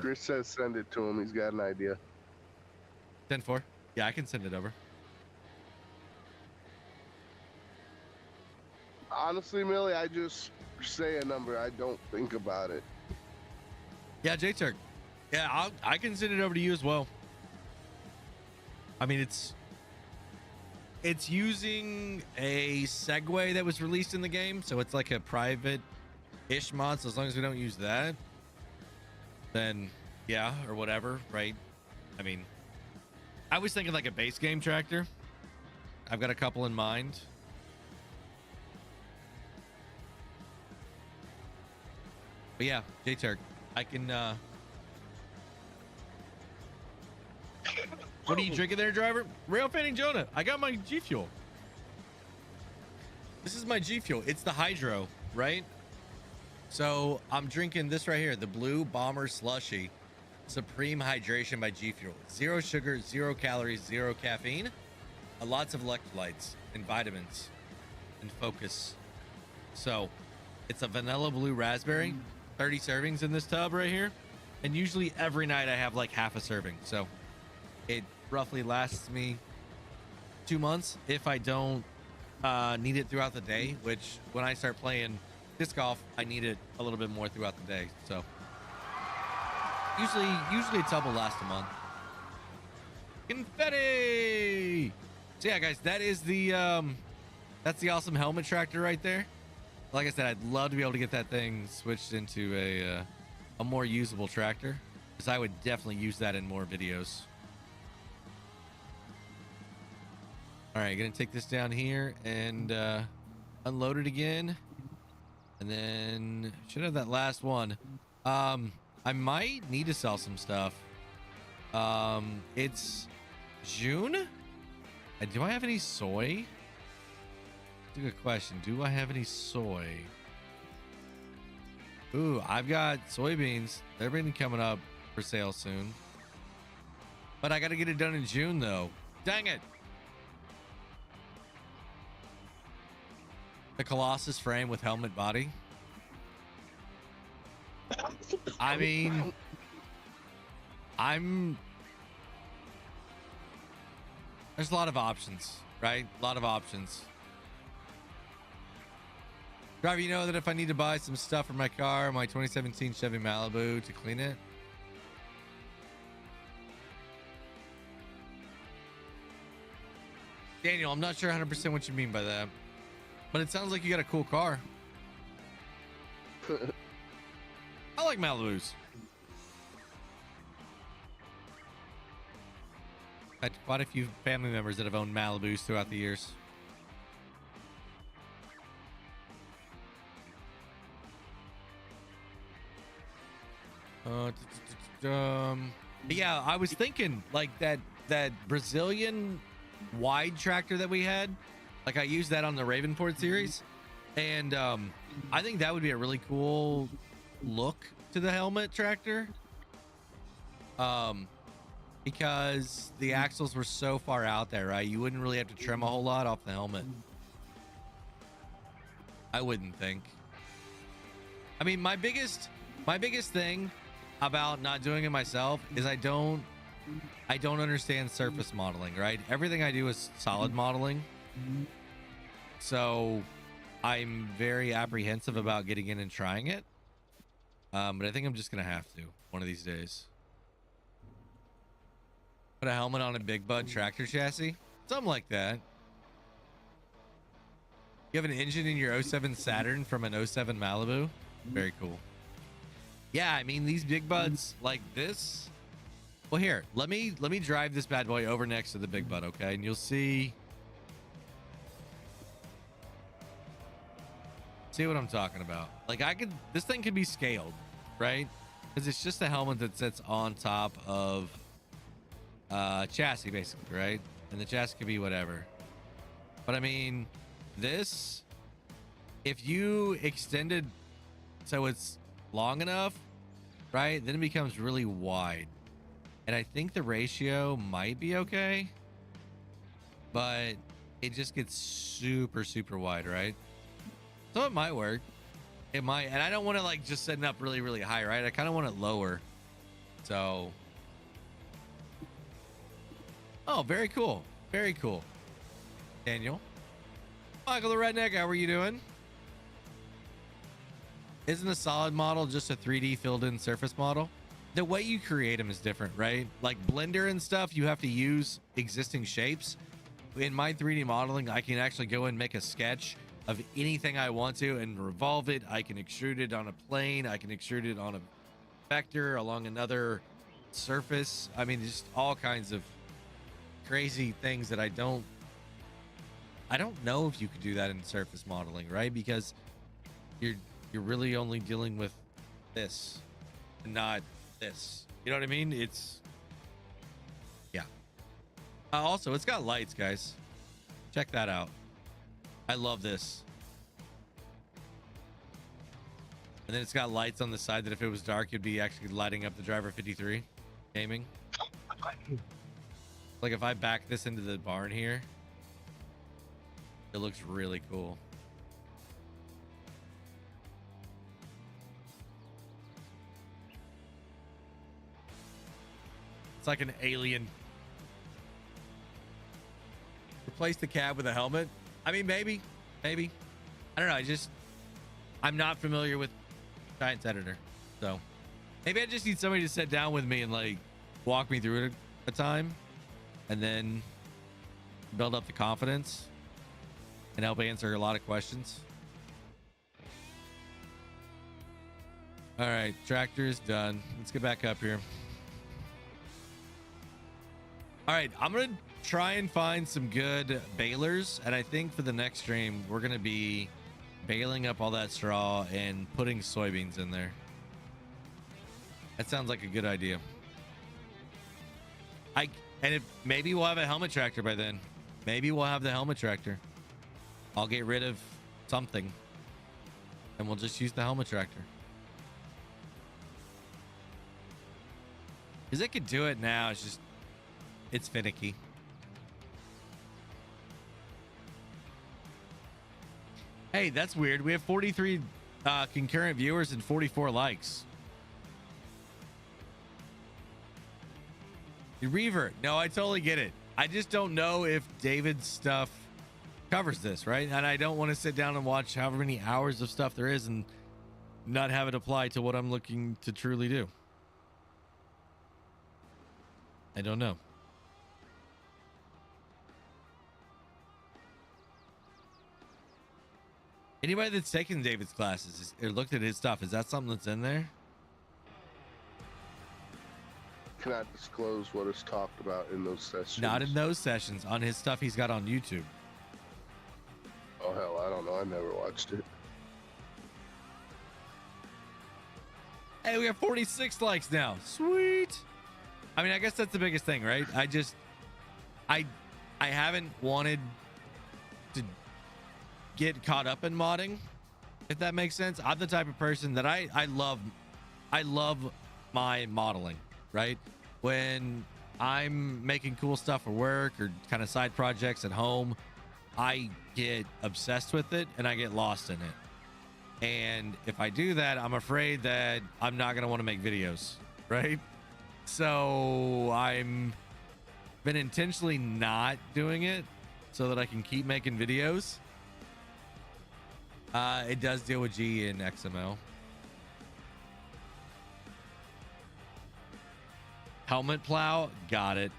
Chris says send it to him. He's got an idea. 10-4. Yeah, I can send it over. Honestly, Millie, I just say a number. I don't think about it. Yeah, J-Turk. Yeah, I can send it over to you as well. I mean, it's using a Segway that was released in the game, so it's like a private-ish mod. So as long as we don't use that, then yeah, or whatever, right? I mean, I was thinking like a base game tractor. I've got a couple in mind. But yeah, J-Turk, I can what are you drinking there, driver? Rail fanning Jonah. I got my G Fuel. This is my G Fuel. It's the Hydro, right? So I'm drinking this right here, the Blue Bomber Slushy Supreme Hydration by G Fuel. 0 sugar, 0 calories, 0 caffeine. Lots of electrolytes and vitamins and focus. So it's a vanilla blue raspberry. 30 servings in this tub right here. And usually every night I have like half a serving. So it roughly lasts me 2 months if I don't need it throughout the day, which when I start playing disc golf, I need it a little bit more throughout the day. So usually a tub will last a month. Confetti. So yeah, guys, that is the that's the awesome helmet tractor right there. Like I said, I'd love to be able to get that thing switched into a more usable tractor, because I would definitely use that in more videos. All right, gonna take this down here and unload it again, and then should have that last one. I might need to sell some stuff. It's June. Do I have any soy? That's a good question. Do I have any soy? Ooh, I've got soybeans. They're been coming up for sale soon. But I got to get it done in June, though. Dang it. The Colossus frame with helmet body. I mean, there's a lot of options, right? A lot of options. Driver, you know that if I need to buy some stuff for my car, my 2017 Chevy Malibu, to clean it. Daniel, I'm not sure 100% what you mean by that, but it sounds like you got a cool car. I like Malibus. I had quite a few family members that have owned Malibus throughout the years. But yeah, I was thinking like that Brazilian wide tractor that we had, like I used that on the Ravenport series, and I think that would be a really cool look to the helmet tractor, because the axles were so far out there, right? You wouldn't really have to trim a whole lot off the helmet, I wouldn't think. I mean, my biggest thing about not doing it myself is I don't understand surface modeling, right? Everything I do is solid modeling, so I'm very apprehensive about getting in and trying it. But I think I'm just gonna have to one of these days. Put a helmet on a big bud tractor chassis, something like that. You have an engine in your 07 Saturn from an 07 Malibu. Very cool. Yeah, I mean, these big buds like this. Well, here, let me drive this bad boy over next to the big bud, okay? And you'll see what I'm talking about. Like, this thing could be scaled, right? Because it's just a helmet that sits on top of chassis, basically, right? And the chassis could be whatever. But I mean, this, if you extended so it's long enough, right, then it becomes really wide. And I think the ratio might be okay, but it just gets super, super wide, right? So it might work. It might. And I don't want to like just set it up really, really high, right? I kind of want it lower. So. Oh, very cool. Very cool. Daniel. Michael the Redneck, how are you doing? Isn't a solid model just a 3D filled in surface model? The way you create them is different, right? Like Blender and stuff, you have to use existing shapes. In my 3D modeling, I can actually go and make a sketch of anything I want to and revolve it. I can extrude it on a plane. I can extrude it on a vector along another surface. I mean, just all kinds of crazy things that I don't know if you could do that in surface modeling, right? Because you're really only dealing with this and not this. You know what I mean? It's yeah. Also, it's got lights, guys. Check that out. I love this. And then it's got lights on the side that if it was dark, you'd be actually lighting up the driver 53 gaming. Like if I back this into the barn here, it looks really cool. It's like an alien. Replace the cab with a helmet. I mean, maybe. I don't know. I'm not familiar with Giants Editor, so maybe I just need somebody to sit down with me and like walk me through it a time, and then build up the confidence and help answer a lot of questions. All right, tractor is done. Let's get back up here. All right, I'm gonna try and find some good balers, and I think for the next stream we're gonna be baling up all that straw and putting soybeans in there. That sounds like a good idea. Maybe we'll have a helmet tractor by then. Maybe we'll have the helmet tractor. I'll get rid of something and we'll just use the helmet tractor. Because it could do it now. It's finicky. Hey, that's weird. We have 43 concurrent viewers and 44 likes. Revert. No, I totally get it. I just don't know if David's stuff covers this, right? And I don't want to sit down and watch however many hours of stuff there is and not have it apply to what I'm looking to truly do. I don't know. Anybody that's taken David's classes or looked at his stuff, is that something that's in there? Cannot disclose what is talked about in those sessions. Not in those sessions. On his stuff he's got on YouTube. Oh, hell, I don't know. I never watched it. Hey, we have 46 likes now. Sweet. I mean, I guess that's the biggest thing, right? I haven't wanted to get caught up in modding, if that makes sense. I'm the type of person that I love my modeling, right? When I'm making cool stuff for work or kind of side projects at home, I get obsessed with it and I get lost in it. And if I do that, I'm afraid that I'm not going to want to make videos, right? So I'm been intentionally not doing it so that I can keep making videos. It does deal with G and XML. Helmet plow, got it.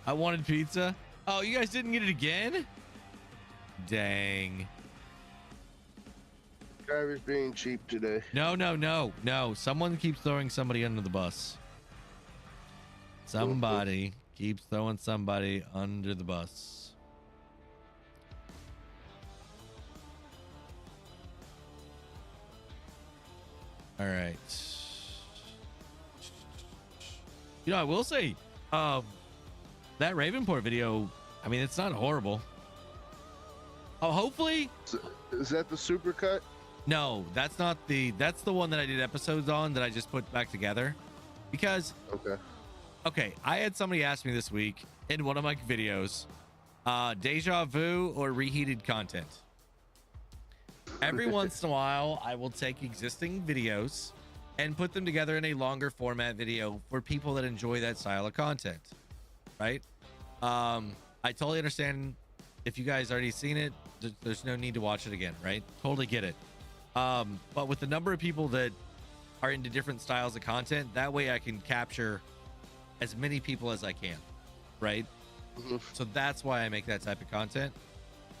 I wanted pizza. Oh, you guys didn't get it again? Dang. Driver's being cheap today. No. Someone keeps throwing somebody under the bus. Somebody keeps throwing somebody under the bus. All right. You know, I will say, that Ravenport video, I mean, it's not horrible. Oh, hopefully. Is that the supercut? No, that's not that's the one that I did episodes on that I just put back together. because okay, I had somebody ask me this week in one of my videos, deja vu or reheated content. Every once in a while, I will take existing videos and put them together in a longer format video for people that enjoy that style of content, right? I totally understand if you guys already seen it, there's no need to watch it again, right? Totally get it. But with the number of people that are into different styles of content, that way I can capture as many people as I can, right? So that's why I make that type of content.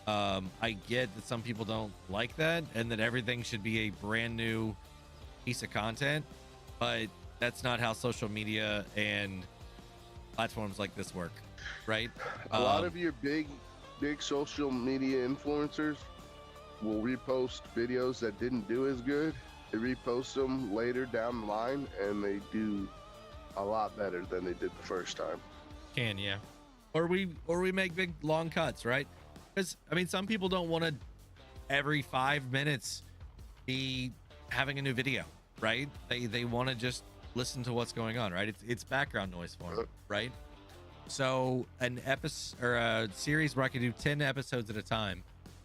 I get that some people don't like that and that everything should be a brand new piece of content, but that's not how social media and platforms like this work, right? A lot of your big social media influencers will repost videos that didn't do as good. They repost them later down the line and they do a lot better than they did the first time. Yeah. Or we make big long cuts, right? Because I mean, some people don't want to every 5 minutes be having a new video, right? They want to just listen to what's going on, right? It's background noise for them, right? So an episode or a series where I can do 10 episodes at a time,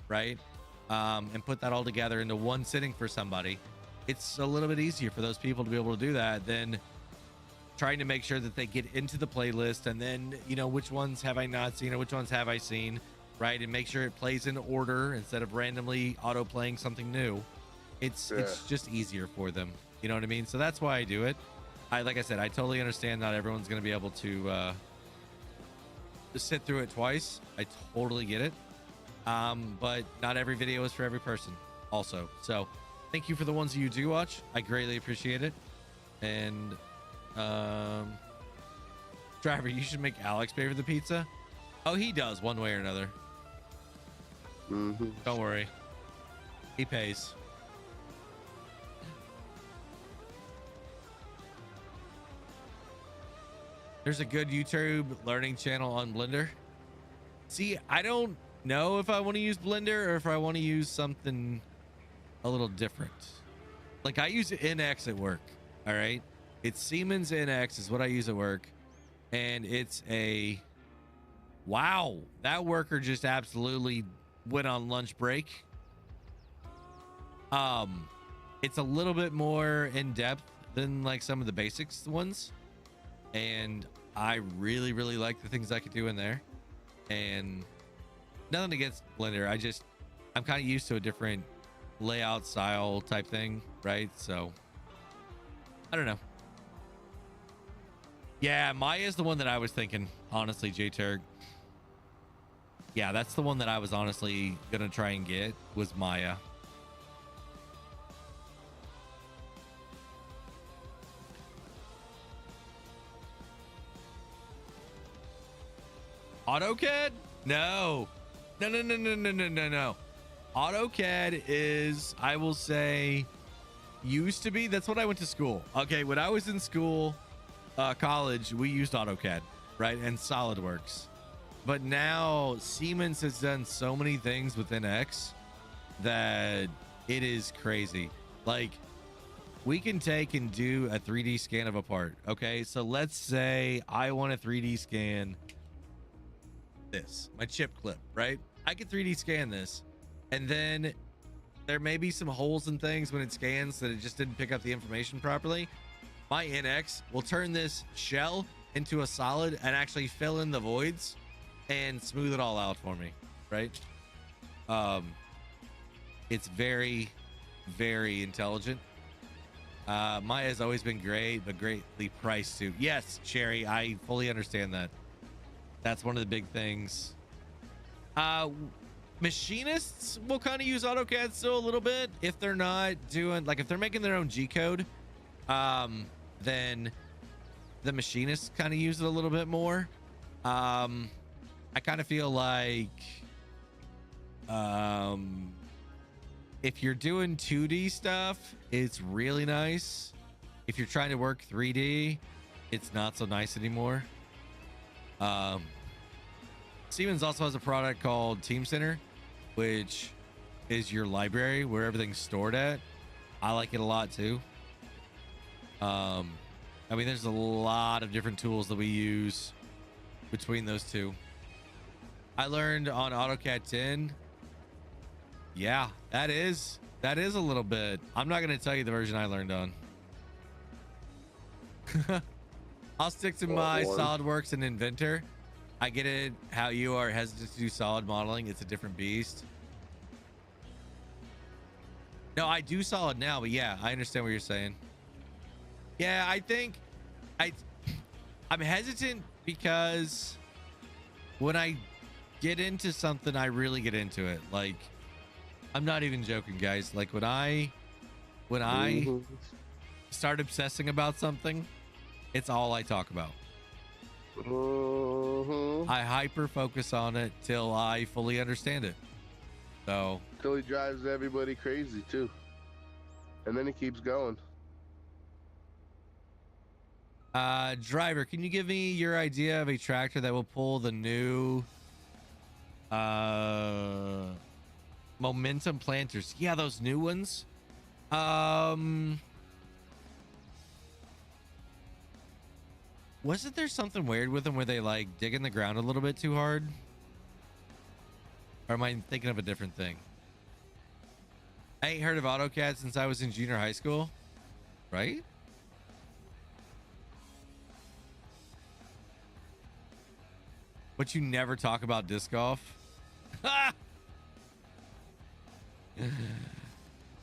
right? And put that all together into one sitting for somebody. It's a little bit easier for those people to be able to do that than trying to make sure that they get into the playlist and then, you know, which ones have I not seen or which ones have I seen, right? And make sure it plays in order instead of randomly auto playing something new. It's just easier for them. You know what I mean? So that's why I do it. Like I said, I totally understand not everyone's going to be able to sit through it twice. I totally get it. But not every video is for every person also. So thank you for the ones that you do watch. I greatly appreciate it. And Driver, you should make Alex pay for the pizza. Oh, he does one way or another. Don't worry, he pays. There's a good YouTube learning channel on Blender. See, I don't know if I want to use Blender or if I want to use something a little different. Like I use NX at work. All right, it's Siemens NX is what I use at work, and it's a wow. That worker just absolutely went on lunch break. It's a little bit more in depth than like some of the basics ones, and I really like the things I could do in there. And nothing against Blender, I'm kind of used to a different layout style type thing, right? So I don't know. Yeah, Maya is the one that I was thinking, honestly, J-Turg. Yeah, that's the one that I was honestly gonna try and get, was Maya. AutoCAD? No. No. AutoCAD is, I will say, used to be. That's what I went to school. Okay, when I was in school, college, we used AutoCAD, right? And SolidWorks. But now Siemens has done so many things with NX that it is crazy. Like, we can take and do a 3D scan of a part. Okay, so let's say I want to 3D scan this, my chip clip, right? I could 3D scan this, and then there may be some holes and things when it scans that it just didn't pick up the information properly. My NX will turn this shell into a solid and actually fill in the voids and smooth it all out for me, right? It's very intelligent. Maya has always been great, but greatly priced too. Yes, Sherry, I fully understand that. That's one of the big things. Machinists will kind of use AutoCAD still a little bit if they're not doing, like, if they're making their own G code, then the machinists kind of use it a little bit more. I kind of feel like if you're doing 2D stuff, it's really nice. If you're trying to work 3D, it's not so nice anymore. Siemens also has a product called Team Center, which is your library where everything's stored at. I like it a lot too. I I mean, there's a lot of different tools that we use between those two. I learned on AutoCAD 10. Yeah, that is a little bit. I'm not going to tell you the version I learned on. I'll stick to my SolidWorks and Inventor. I get it how you are hesitant to do solid modeling. It's a different beast. No, I do solid now, but yeah, I understand what you're saying. Yeah, I think I'm hesitant because when I get into something, I really get into it. Like, I'm not even joking, guys. Like when I start obsessing about something, it's all I talk about. I hyper focus on it till I fully understand it. So till he drives everybody crazy too, and then he keeps going. Driver, can you give me your idea of a tractor that will pull the new momentum planters? Yeah, those new ones. Wasn't there something weird with them where they like dig in the ground a little bit too hard? Or am I thinking of a different thing? I ain't heard of AutoCAD since I was in junior high school, right? But you never talk about disc golf?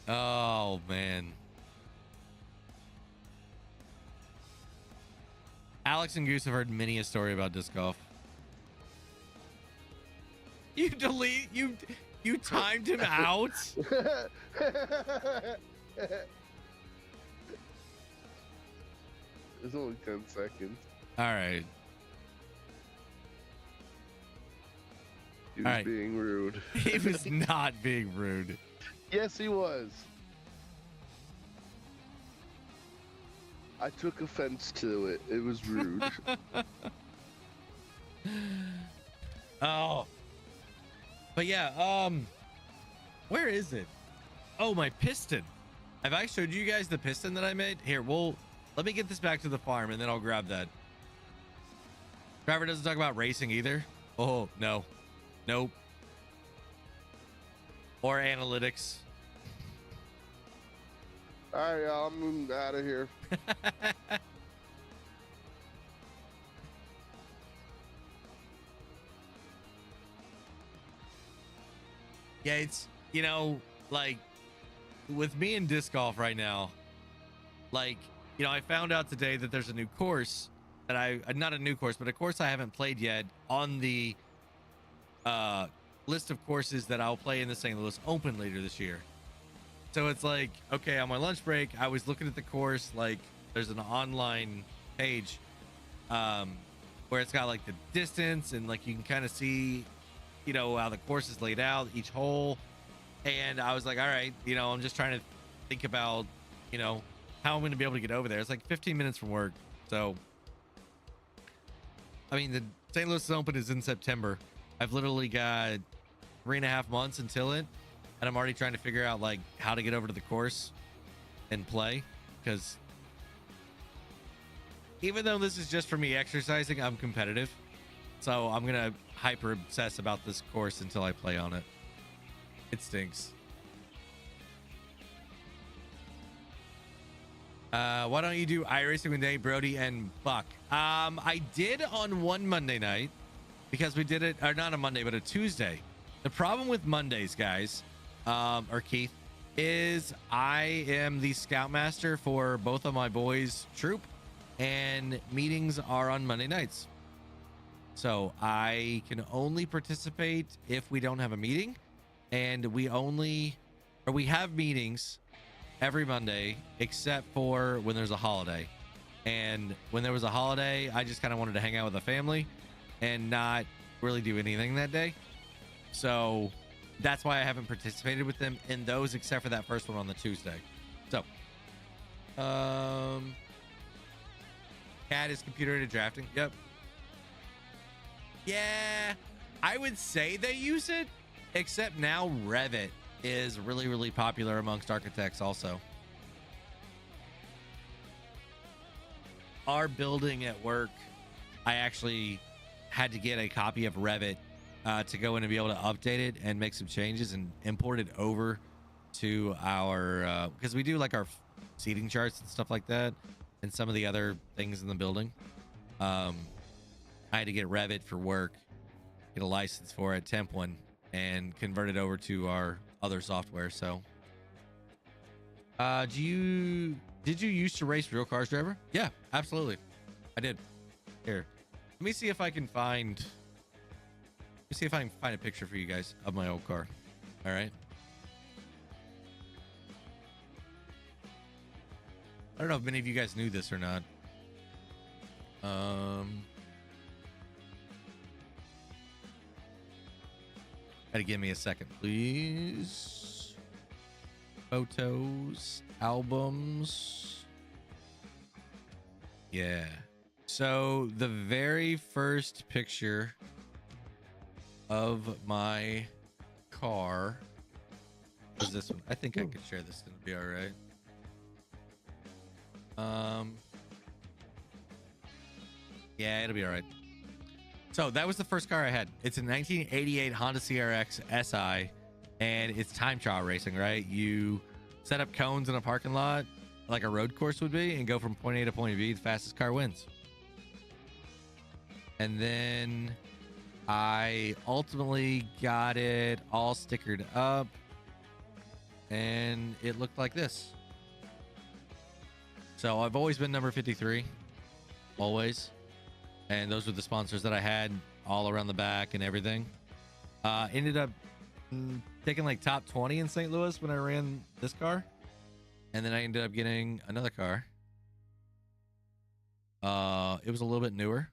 Oh, man. Alex and Goose have heard many a story about disc golf. You timed him out? It's only 10 seconds. All right. He was being rude. He was not being rude. Yes, he was. I took offense to it. It was rude. Oh. But yeah, where is it? Oh, my piston. Have I showed you guys the piston that I made? Here, let me get this back to the farm and then I'll grab that. Driver doesn't talk about racing either. Oh, no. Nope. Or analytics. All right, y'all, I'm moving out of here. Yeah, it's, you know, like with me in disc golf right now, like, you know, I found out today that there's a new course that not a new course, but a course I haven't played yet on the list of courses that I'll play in the St. Louis Open later this year. So it's like, okay, on my lunch break, I was looking at the course, like there's an online page where it's got like the distance and like you can kind of see, you know, how the course is laid out, each hole. And I was like, all right, you know, I'm just trying to think about, you know, how I'm going to be able to get over there. It's like 15 minutes from work. So, I mean, the St. Louis Open is in September. I've literally got 3.5 months until it. And I'm already trying to figure out like how to get over to the course and play, because even though this is just for me exercising, I'm competitive. So I'm going to hyper obsess about this course until I play on it. It stinks. Why don't you do iRacing with Nate, Brody, and Buck? I did on one Monday night because we did it, or not a Monday, but a Tuesday. The problem with Mondays, guys, or Keith, is I am the scoutmaster for both of my boys' troop, and meetings are on Monday nights. So I can only participate if we don't have a meeting, and we have meetings every Monday except for when there's a holiday. And when there was a holiday, I just kind of wanted to hang out with the family and not really do anything that day. So that's why I haven't participated with them in those except for that first one on the Tuesday. So CAD is computer-aided drafting. Yep. Yeah, I would say they use it, except now Revit is really, really popular amongst architects also. our building at work, I actually had to get a copy of Revit to go in and be able to update it and make some changes and import it over to our because we do like our seating charts and stuff like that and some of the other things in the building. I had to get Revit for work, get a license for it, temp one, and convert it over to our other software. So did you used to race real cars, driver? Yeah, absolutely, I did. Here, let me see if I can find a picture for you guys of my old car. All right, I don't know if many of you guys knew this or not. Gotta give me a second, please. Photos, albums. Yeah. So the very first picture of my car was this one. I think I could share this. It'll be all right. Yeah, it'll be all right. So that was the first car I had. It's a 1988 Honda CRX SI, and it's time trial racing, right? You set up cones in a parking lot like a road course would be and go from point A to point B. The fastest car wins. And then I ultimately got it all stickered up, and it looked like this. So I've always been number 53, always. And those were the sponsors that I had all around the back and everything. Ended up taking like top 20 in St. Louis when I ran this car. And then I ended up getting another car. It was a little bit newer.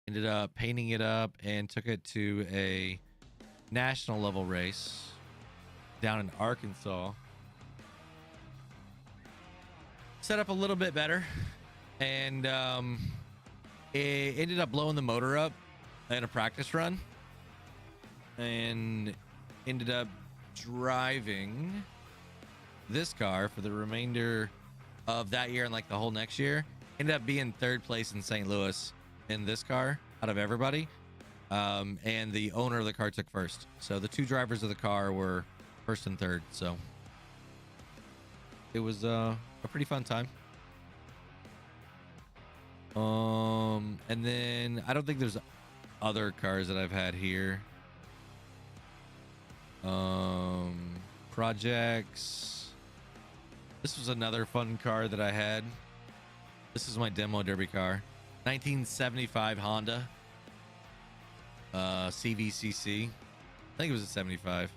Ended up painting it up and took it to a national level race down in Arkansas. Set up a little bit better. And it ended up blowing the motor up in a practice run, and ended up driving this car for the remainder of that year and like the whole next year. Ended up being third place in St. Louis in this car out of everybody, and the owner of the car took first. So the two drivers of the car were first and third. So it was a pretty fun time. And then I don't think there's other cars that I've had here. Projects. This was another fun car that I had. This is my demo derby car. 1975 Honda. CVCC. I think it was a 75.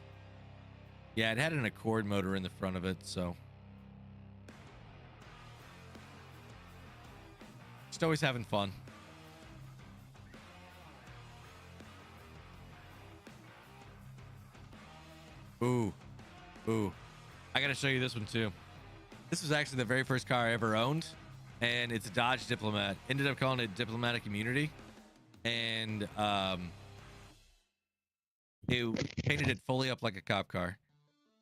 Yeah, it had an Accord motor in the front of it, so. Just always having fun. Ooh. I gotta show you this one too. This was actually the very first car I ever owned, and it's a Dodge Diplomat. Ended up calling it Diplomatic Immunity, and it painted it fully up like a cop car.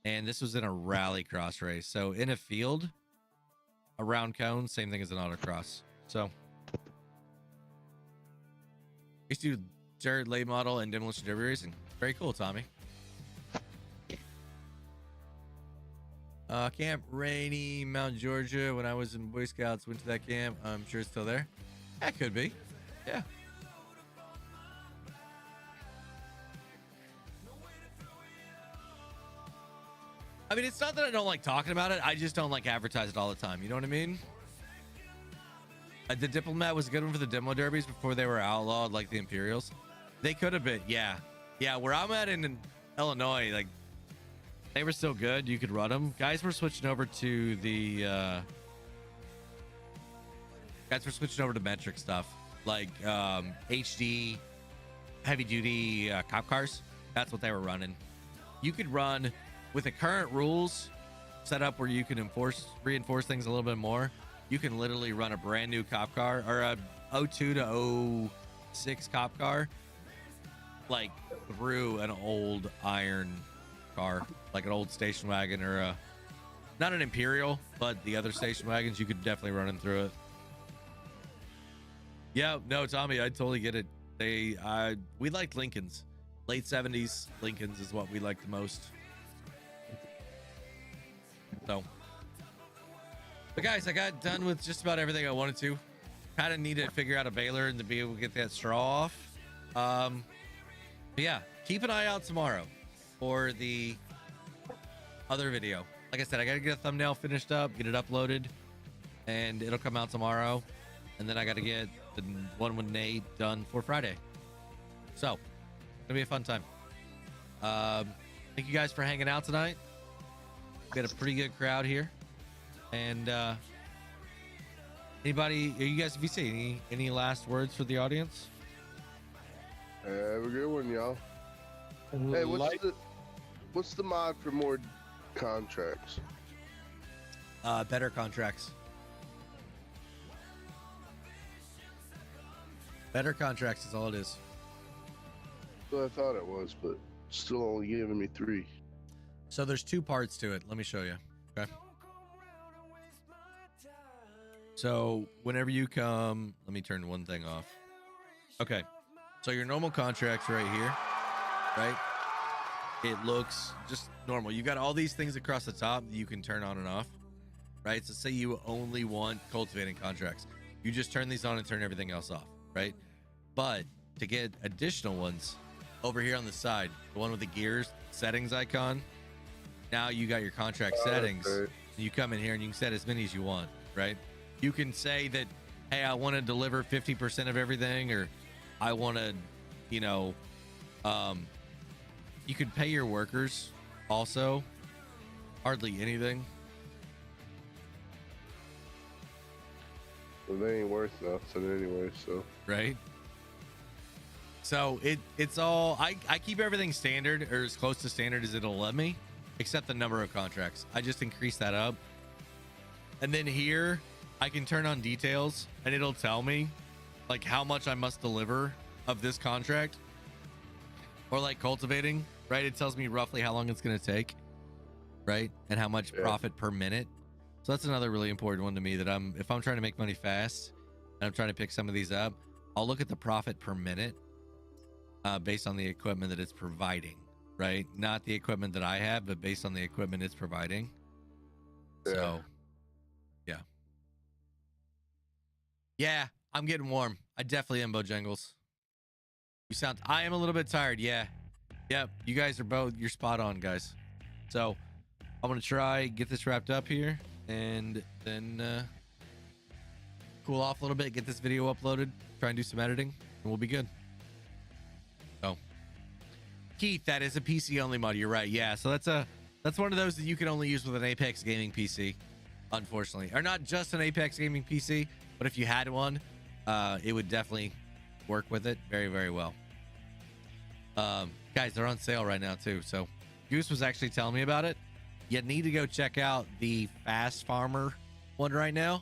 And this was in a rally cross race, so in a field around cones, same thing as an autocross. So used to do dirt, late model, and demolition derby racing. Very cool, Tommy. Camp Rainy, Mount Georgia. When I was in Boy Scouts, went to that camp. I'm sure it's still there. That could be. Yeah. I mean, it's not that I don't like talking about it. I just don't like advertise it all the time. You know what I mean? The Diplomat was a good one for the demo derbies before they were outlawed, like the Imperials. They could have been, yeah. Yeah, where I'm at in Illinois, like, they were still good. You could run them. Guys were switching over to the metric stuff, like HD heavy duty cop cars. That's what they were running. You could run with the current rules set up where you can reinforce things a little bit more. You can literally run a brand new cop car or a 02 to 06 cop car like through an old iron car, like an old station wagon or not an Imperial, but the other station wagons. You could definitely run them through it. Yeah, no, Tommy, I totally get it. We liked Lincolns. Late 70s Lincolns is what we like the most. So, but guys, I got done with just about everything I wanted to. Kind of needed to figure out a baler and to be able to get that straw off. But yeah, keep an eye out tomorrow for the other video. Like I said, I got to get a thumbnail finished up, get it uploaded, and it'll come out tomorrow. And then I got to get the one with Nate done for Friday. So, it's gonna be a fun time. Thank you guys for hanging out tonight. We got a pretty good crowd here. And anybody, you guys, if you see any last words for the audience? Have a good one, y'all. Hey, what's the mod for more contracts? Better contracts. Better contracts is all it is. Well, I thought it was, but still only giving me 3. So there's 2 parts to it. Let me show you. Okay. So whenever you come, let me turn one thing off. Okay. So your normal contracts right here, right? It looks just normal. You got all these things across the top that you can turn on and off, right? So say you only want cultivating contracts. You just turn these on and turn everything else off, right? But to get additional ones, over here on the side, the one with the gears settings icon, now you got your contract settings. Okay. You come in here and you can set as many as you want, right? You can say that, hey, I want to deliver 50% of everything, or I want to, you could pay your workers also hardly anything. Well, they ain't worth nothing anyway, so. Right. So it's all, I keep everything standard, or as close to standard as it'll let me, except the number of contracts. I just increase that up. And then here I can turn on details and it'll tell me like how much I must deliver of this contract, or like cultivating, right? It tells me roughly how long it's going to take, right? And how much profit per minute. So that's another really important one to me, that if I'm trying to make money fast and I'm trying to pick some of these up, I'll look at the profit per minute based on the equipment that it's providing, right? Not the equipment that I have, but based on the equipment it's providing. Yeah. So, yeah. Yeah, I'm getting warm. I definitely am, Bojangles. I am a little bit tired. Yeah. Yep. You guys are both, you're spot on, guys. So I'm going to try, get this wrapped up here, and then cool off a little bit, get this video uploaded, try and do some editing, and we'll be good. So Keith, that is a PC only mod. You're right. Yeah. So that's one of those that you can only use with an Apex gaming PC, unfortunately, or not just an Apex gaming PC, but if you had one, it would definitely work with it very, very well. Guys, they're on sale right now too. So Goose was actually telling me about it. You need to go check out the Fast Farmer one right now.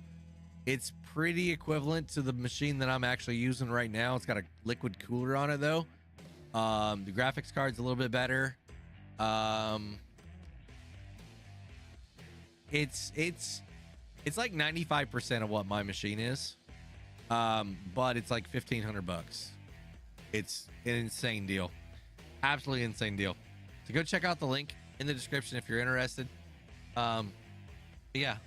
It's pretty equivalent to the machine that I'm actually using right now. It's got a liquid cooler on it though. The graphics card's a little bit better. It's like 95% of what my machine is. But it's like $1,500. It's an insane deal. Absolutely insane deal. So go check out the link in the description if you're interested. Yeah.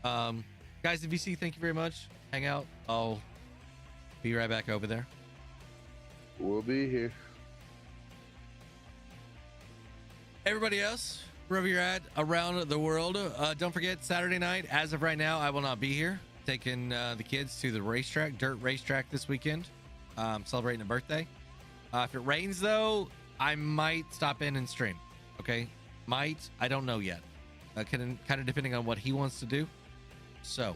Guys, if you see, thank you very much. Hang out. I'll be right back over there. We'll be here. Everybody else, wherever you're at around the world, don't forget Saturday night. As of right now, I will not be here. Taking the kids to the racetrack, dirt racetrack this weekend. Celebrating a birthday. If it rains though, I might stop in and stream. Okay, might. I don't know yet. Kind of depending on what he wants to do. So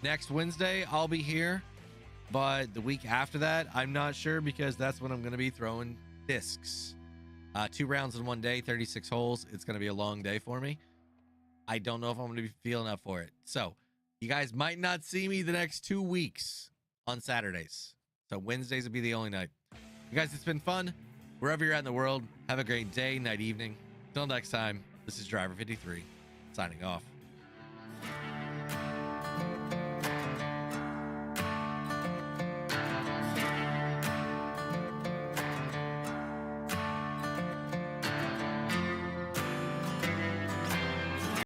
next Wednesday I'll be here, but the week after that I'm not sure, because that's when I'm going to be throwing discs. 2 rounds in one day, 36 holes. It's going to be a long day for me. I don't know if I'm going to be feeling up for it. So you guys might not see me the next 2 weeks on Saturdays. So Wednesdays will be the only night. You guys, it's been fun. Wherever you're at in the world, have a great day, night, evening. Till next time, this is Driver 53 signing off.